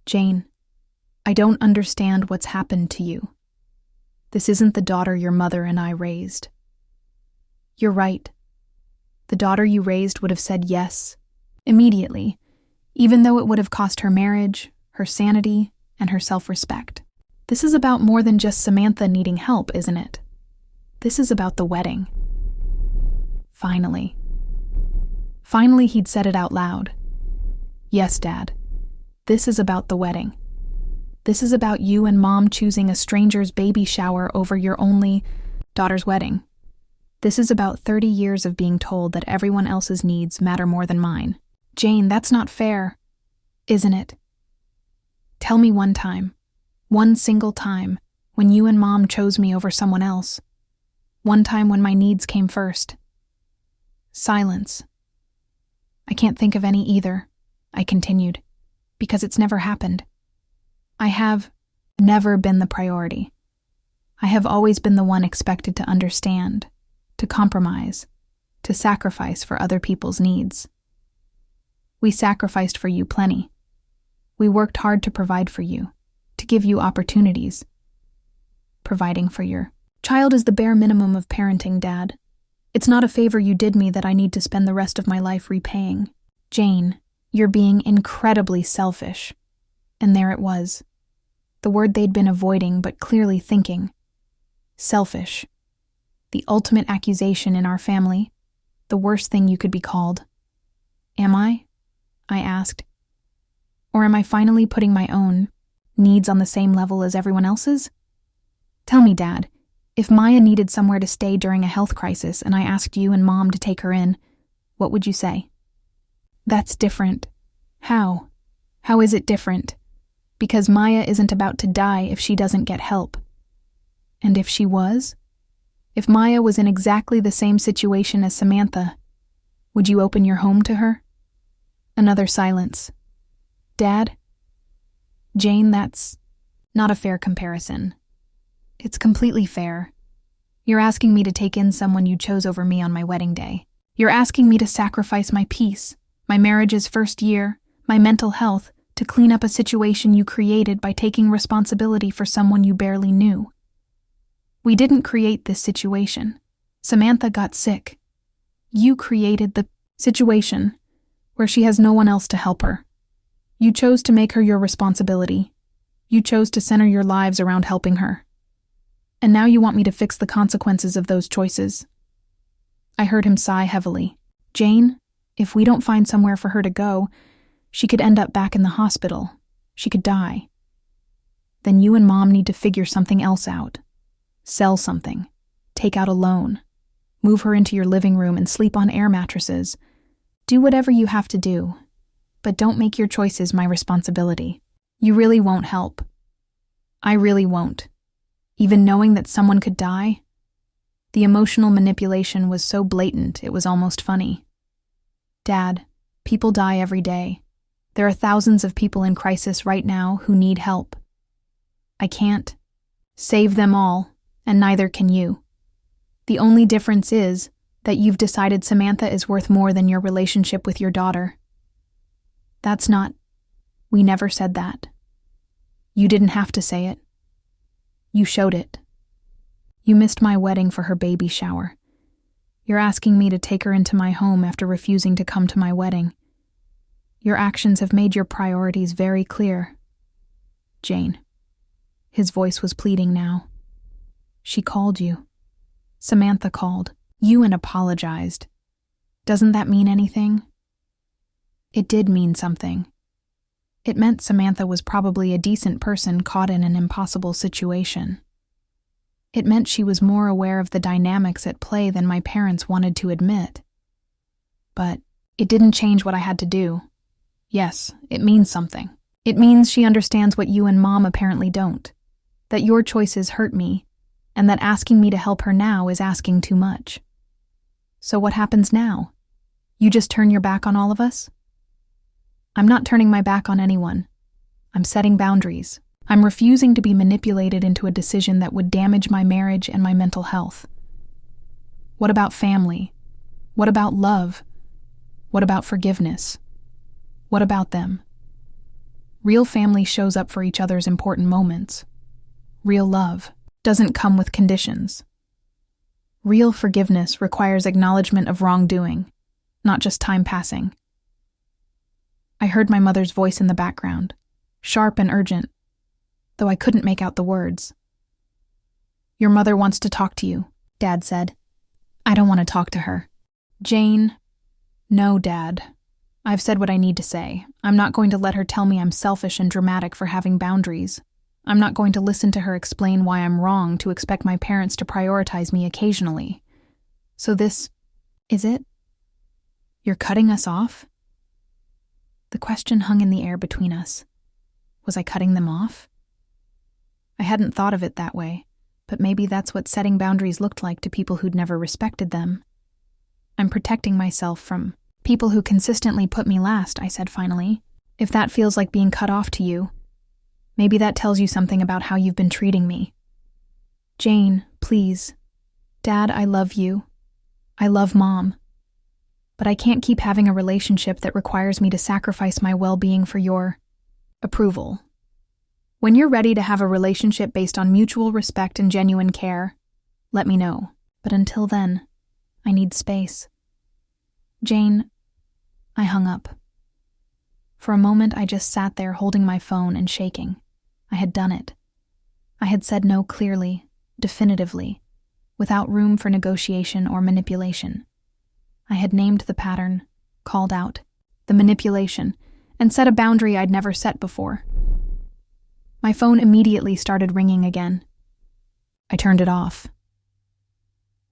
Jane, I don't understand what's happened to you. This isn't the daughter your mother and I raised. You're right. The daughter you raised would have said yes, immediately, even though it would have cost her marriage, her sanity, and her self-respect. This is about more than just Samantha needing help, isn't it? This is about the wedding. Finally. Finally, he'd said it out loud. Yes, Dad. This is about the wedding. This is about you and Mom choosing a stranger's baby shower over your only daughter's wedding. This is about 30 years of being told that everyone else's needs matter more than mine. Jane, that's not fair, isn't it? Tell me one time, one single time, when you and Mom chose me over someone else. One time when my needs came first. Silence. I can't think of any either, I continued, because it's never happened. I have never been the priority. I have always been the one expected to understand, to compromise, to sacrifice for other people's needs. We sacrificed for you plenty. We worked hard to provide for you, to give you opportunities. Providing for your child is the bare minimum of parenting, Dad. It's not a favor you did me that I need to spend the rest of my life repaying. Jane, you're being incredibly selfish. And there it was. The word they'd been avoiding but clearly thinking. Selfish. The ultimate accusation in our family. The worst thing you could be called. Am I? I asked. Or am I finally putting my own needs on the same level as everyone else's? Tell me, Dad, if Maya needed somewhere to stay during a health crisis and I asked you and Mom to take her in, what would you say? That's different. How? How is it different? Because Maya isn't about to die if she doesn't get help. And if she was? If Maya was in exactly the same situation as Samantha, would you open your home to her? Another silence. Dad? Jane, that's not a fair comparison. It's completely fair. You're asking me to take in someone you chose over me on my wedding day. You're asking me to sacrifice my peace, my marriage's first year, my mental health, to clean up a situation you created by taking responsibility for someone you barely knew. We didn't create this situation. Samantha got sick. You created the situation where she has no one else to help her. You chose to make her your responsibility. You chose to center your lives around helping her. And now you want me to fix the consequences of those choices. I heard him sigh heavily. Jane, if we don't find somewhere for her to go, she could end up back in the hospital. She could die. Then you and Mom need to figure something else out. Sell something. Take out a loan. Move her into your living room and sleep on air mattresses. Do whatever you have to do. But don't make your choices my responsibility. You really won't help. I really won't. Even knowing that someone could die? The emotional manipulation was so blatant it was almost funny. Dad, people die every day. There are thousands of people in crisis right now who need help. I can't save them all, and neither can you. The only difference is that you've decided Samantha is worth more than your relationship with your daughter. That's not. We never said that. You didn't have to say it. You showed it. You missed my wedding for her baby shower. You're asking me to take her into my home after refusing to come to my wedding. Your actions have made your priorities very clear. Jane. His voice was pleading now. She called you. Samantha called you and apologized. Doesn't that mean anything? It did mean something. It meant Samantha was probably a decent person caught in an impossible situation. It meant she was more aware of the dynamics at play than my parents wanted to admit. But it didn't change what I had to do. Yes, it means something. It means she understands what you and Mom apparently don't. That your choices hurt me, and that asking me to help her now is asking too much. So what happens now? You just turn your back on all of us? I'm not turning my back on anyone. I'm setting boundaries. I'm refusing to be manipulated into a decision that would damage my marriage and my mental health. What about family? What about love? What about forgiveness? What about them? Real family shows up for each other's important moments. Real love doesn't come with conditions. Real forgiveness requires acknowledgement of wrongdoing, not just time passing. I heard my mother's voice in the background, sharp and urgent, though I couldn't make out the words. Your mother wants to talk to you, Dad said. I don't want to talk to her. Jane, no, Dad. I've said what I need to say. I'm not going to let her tell me I'm selfish and dramatic for having boundaries. I'm not going to listen to her explain why I'm wrong to expect my parents to prioritize me occasionally. So this is it? You're cutting us off? The question hung in the air between us. Was I cutting them off? I hadn't thought of it that way, but maybe that's what setting boundaries looked like to people who'd never respected them. I'm protecting myself from people who consistently put me last, I said finally. If that feels like being cut off to you, maybe that tells you something about how you've been treating me. Jane, please. Dad, I love you. I love Mom. But I can't keep having a relationship that requires me to sacrifice my well-being for your approval. When you're ready to have a relationship based on mutual respect and genuine care, let me know. But until then, I need space. Jane, I hung up. For a moment, I just sat there holding my phone and shaking. I had done it. I had said no clearly, definitively, without room for negotiation or manipulation. I had named the pattern, called out the manipulation, and set a boundary I'd never set before. My phone immediately started ringing again. I turned it off.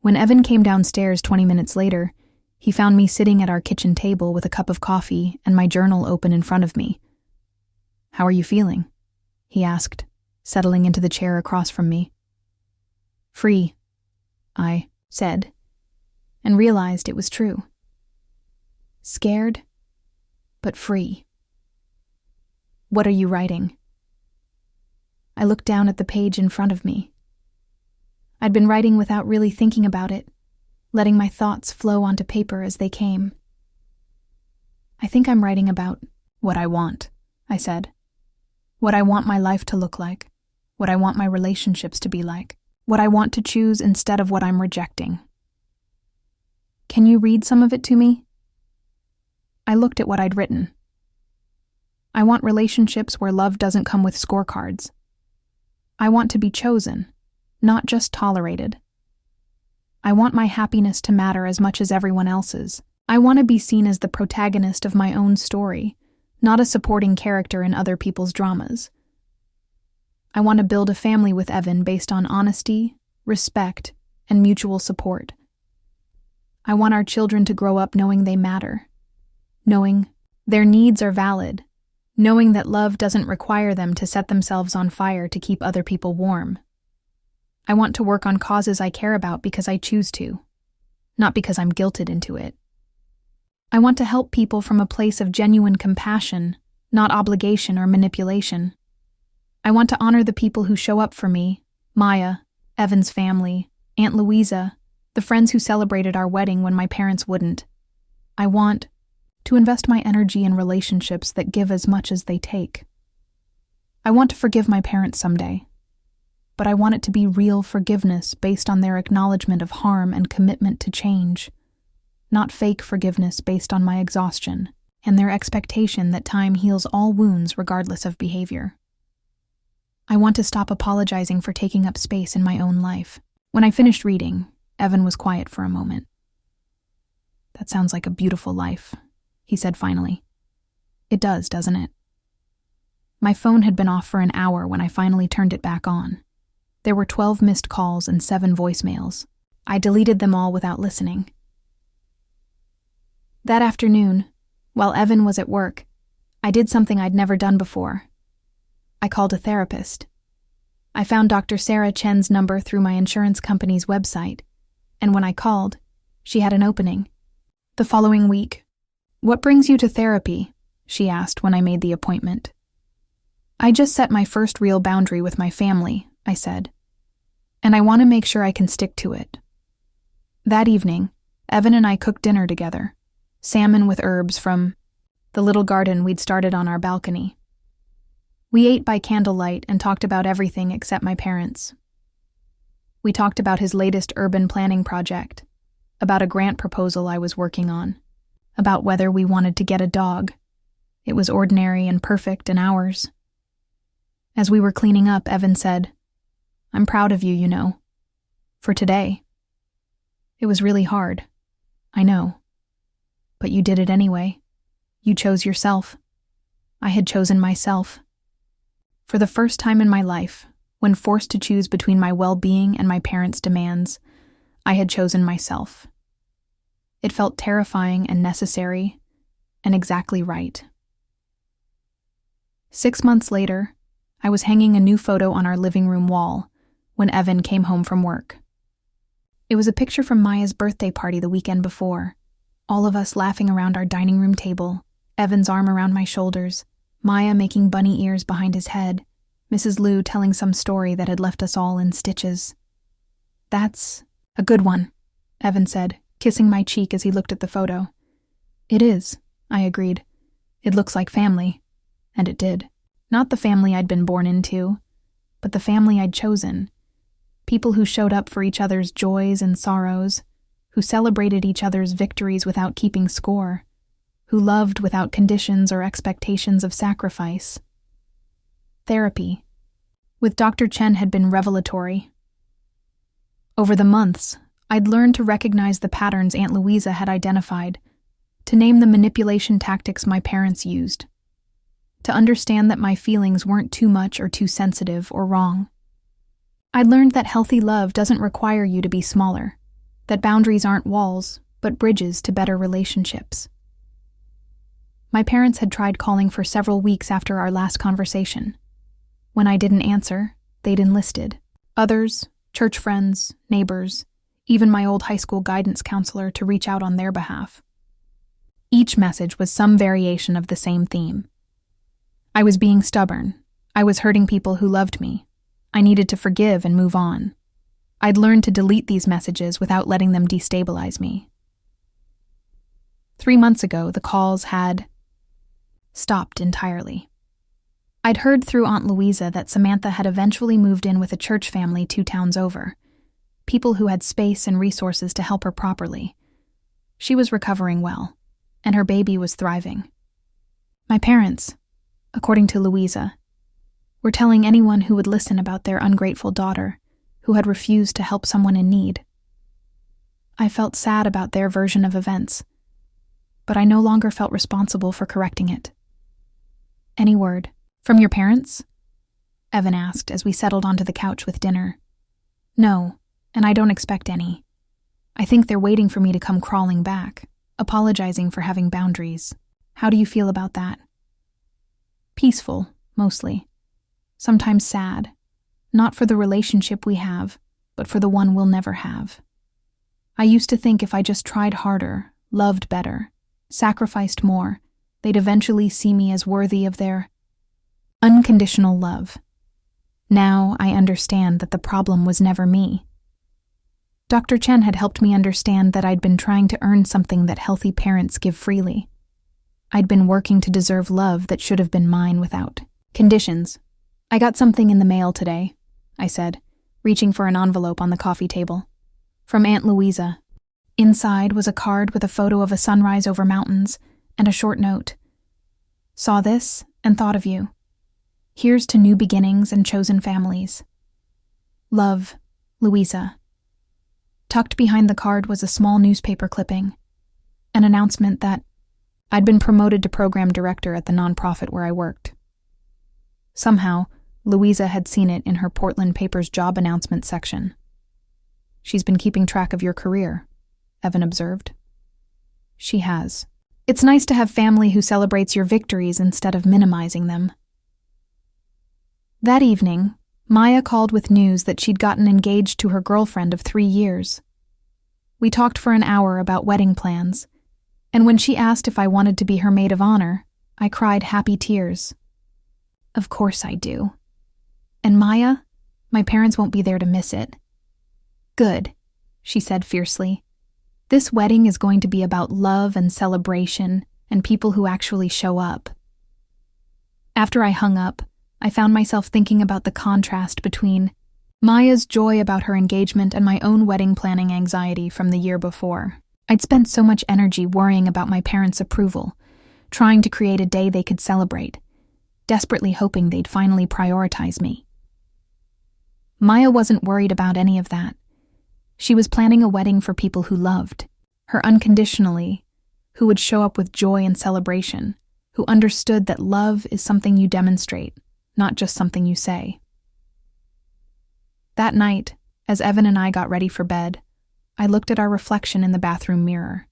When Evan came downstairs 20 minutes later, he found me sitting at our kitchen table with a cup of coffee and my journal open in front of me. "How are you feeling?" he asked, settling into the chair across from me. "Free," I said, and realized it was true. Scared, but free. "What are you writing?" I looked down at the page in front of me. I'd been writing without really thinking about it, letting my thoughts flow onto paper as they came. "I think I'm writing about what I want," I said. "What I want my life to look like, what I want my relationships to be like, what I want to choose instead of what I'm rejecting." "Can you read some of it to me?" I looked at what I'd written. "I want relationships where love doesn't come with scorecards. I want to be chosen, not just tolerated. I want my happiness to matter as much as everyone else's. I want to be seen as the protagonist of my own story, not a supporting character in other people's dramas. I want to build a family with Evan based on honesty, respect, and mutual support. I want our children to grow up knowing they matter, knowing their needs are valid, knowing that love doesn't require them to set themselves on fire to keep other people warm. I want to work on causes I care about because I choose to, not because I'm guilted into it. I want to help people from a place of genuine compassion, not obligation or manipulation. I want to honor the people who show up for me, Maya, Evan's family, Aunt Louisa, the friends who celebrated our wedding when my parents wouldn't. I want to invest my energy in relationships that give as much as they take. I want to forgive my parents someday, but I want it to be real forgiveness based on their acknowledgement of harm and commitment to change, not fake forgiveness based on my exhaustion and their expectation that time heals all wounds regardless of behavior. I want to stop apologizing for taking up space in my own life. When I finished reading, Evan was quiet for a moment. "That sounds like a beautiful life," he said finally. "It does, doesn't it?" My phone had been off for an hour when I finally turned it back on. There were 12 missed calls and 7 voicemails. I deleted them all without listening. That afternoon, while Evan was at work, I did something I'd never done before. I called a therapist. I found Dr. Sarah Chen's number through my insurance company's website, and when I called, she had an opening. The following week, "What brings you to therapy?" she asked when I made the appointment. "I just set my first real boundary with my family," I said, "and I want to make sure I can stick to it." That evening, Evan and I cooked dinner together, salmon with herbs from the little garden we'd started on our balcony. We ate by candlelight and talked about everything except my parents. We talked about his latest urban planning project, about a grant proposal I was working on, about whether we wanted to get a dog. It was ordinary and perfect and ours. As we were cleaning up, Evan said, "I'm proud of you, you know. For today. It was really hard. I know. But you did it anyway. You chose yourself. I had chosen myself. For the first time in my life, when forced to choose between my well-being and my parents' demands, I had chosen myself. It felt terrifying and necessary, and exactly right." 6 months later, I was hanging a new photo on our living room wall when Evan came home from work. It was a picture from Maya's birthday party the weekend before, all of us laughing around our dining room table, Evan's arm around my shoulders, Maya making bunny ears behind his head, Mrs. Liu telling some story that had left us all in stitches. "That's a good one," Evan said, kissing my cheek as he looked at the photo. "It is," I agreed. "It looks like family." And it did. Not the family I'd been born into, but the family I'd chosen. People who showed up for each other's joys and sorrows, who celebrated each other's victories without keeping score, who loved without conditions or expectations of sacrifice. Therapy with Dr. Chen had been revelatory. Over the months, I'd learned to recognize the patterns Aunt Louisa had identified, to name the manipulation tactics my parents used, to understand that my feelings weren't too much or too sensitive or wrong. I'd learned that healthy love doesn't require you to be smaller, that boundaries aren't walls, but bridges to better relationships. My parents had tried calling for several weeks after our last conversation. When I didn't answer, they'd enlisted others, church friends, neighbors, even my old high school guidance counselor to reach out on their behalf. Each message was some variation of the same theme. I was being stubborn. I was hurting people who loved me. I needed to forgive and move on. I'd learned to delete these messages without letting them destabilize me. 3 months ago, the calls had stopped entirely. I'd heard through Aunt Louisa that Samantha had eventually moved in with a church family 2 towns over, people who had space and resources to help her properly. She was recovering well, and her baby was thriving. My parents, according to Louisa, were telling anyone who would listen about their ungrateful daughter who had refused to help someone in need. I felt sad about their version of events, but I no longer felt responsible for correcting it. Any word from your parents? Evan asked as we settled onto the couch with dinner. No, and I don't expect any. I think they're waiting for me to come crawling back, apologizing for having boundaries. How do you feel about that? Peaceful, mostly. Sometimes sad, not for the relationship we have, but for the one we'll never have. I used to think if I just tried harder, loved better, sacrificed more, they'd eventually see me as worthy of their unconditional love. Now I understand that the problem was never me. Dr. Chen had helped me understand that I'd been trying to earn something that healthy parents give freely. I'd been working to deserve love that should have been mine without conditions. I got something in the mail today, I said, reaching for an envelope on the coffee table. From Aunt Louisa. Inside was a card with a photo of a sunrise over mountains and a short note. Saw this and thought of you. Here's to new beginnings and chosen families. Love, Louisa. Tucked behind the card was a small newspaper clipping, an announcement that I'd been promoted to program director at the nonprofit where I worked. Somehow, Louisa had seen it in her Portland paper's job announcement section. She's been keeping track of your career, Evan observed. She has. It's nice to have family who celebrates your victories instead of minimizing them. That evening, Maya called with news that she'd gotten engaged to her girlfriend of 3 years. We talked for an hour about wedding plans, and when she asked if I wanted to be her maid of honor, I cried happy tears. Of course I do. And Maya, my parents won't be there to miss it. Good, she said fiercely. This wedding is going to be about love and celebration and people who actually show up. After I hung up, I found myself thinking about the contrast between Maya's joy about her engagement and my own wedding planning anxiety from the year before. I'd spent so much energy worrying about my parents' approval, trying to create a day they could celebrate, desperately hoping they'd finally prioritize me. Maya wasn't worried about any of that. She was planning a wedding for people who loved her unconditionally, who would show up with joy and celebration, who understood that love is something you demonstrate, not just something you say. That night, as Evan and I got ready for bed, I looked at our reflection in the bathroom mirror.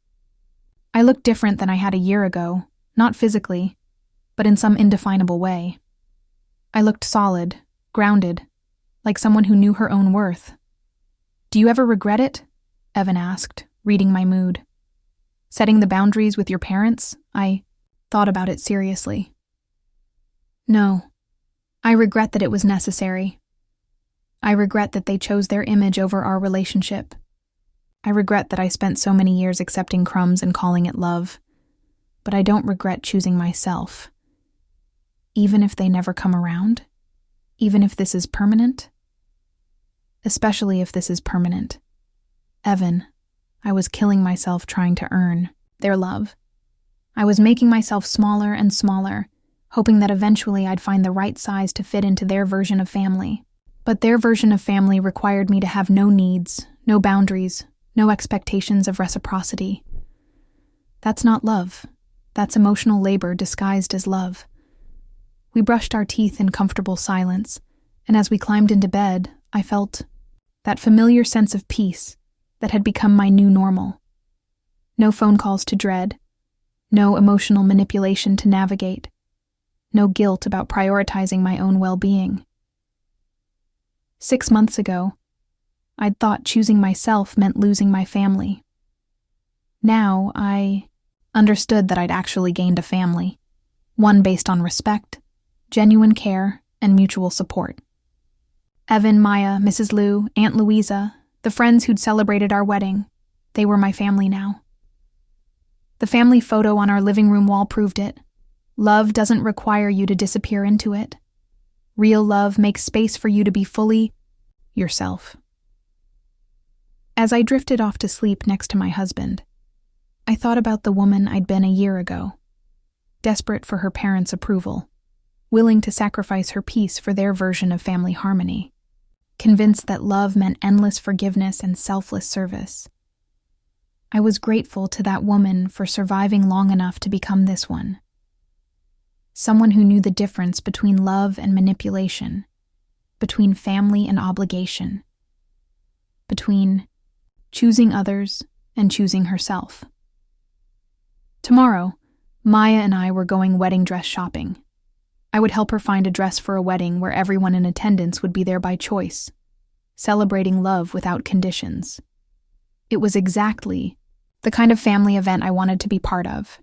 I looked different than I had a year ago, not physically, but in some indefinable way. I looked solid, grounded, like someone who knew her own worth. Do you ever regret it? Evan asked, reading my mood. Setting the boundaries with your parents? I thought about it seriously. No. I regret that it was necessary. I regret that they chose their image over our relationship. I regret that I spent so many years accepting crumbs and calling it love. But I don't regret choosing myself. Even if they never come around? Even if this is permanent? Especially if this is permanent. Evan, I was killing myself trying to earn their love. I was making myself smaller and smaller, hoping that eventually I'd find the right size to fit into their version of family. But their version of family required me to have no needs, no boundaries, no expectations of reciprocity. That's not love. That's emotional labor disguised as love. We brushed our teeth in comfortable silence, and as we climbed into bed, I felt that familiar sense of peace that had become my new normal. No phone calls to dread, no emotional manipulation to navigate, no guilt about prioritizing my own well-being. 6 months ago, I'd thought choosing myself meant losing my family. Now, I understood that I'd actually gained a family, one based on respect, genuine care, and mutual support. Evan, Maya, Mrs. Lou, Aunt Louisa, the friends who'd celebrated our wedding, they were my family now. The family photo on our living room wall proved it. Love doesn't require you to disappear into it. Real love makes space for you to be fully yourself. As I drifted off to sleep next to my husband, I thought about the woman I'd been a year ago, desperate for her parents' approval, willing to sacrifice her peace for their version of family harmony, convinced that love meant endless forgiveness and selfless service. I was grateful to that woman for surviving long enough to become this one. Someone who knew the difference between love and manipulation, between family and obligation, between choosing others and choosing herself. Tomorrow, Maya and I were going wedding dress shopping. I would help her find a dress for a wedding where everyone in attendance would be there by choice, celebrating love without conditions. It was exactly the kind of family event I wanted to be part of.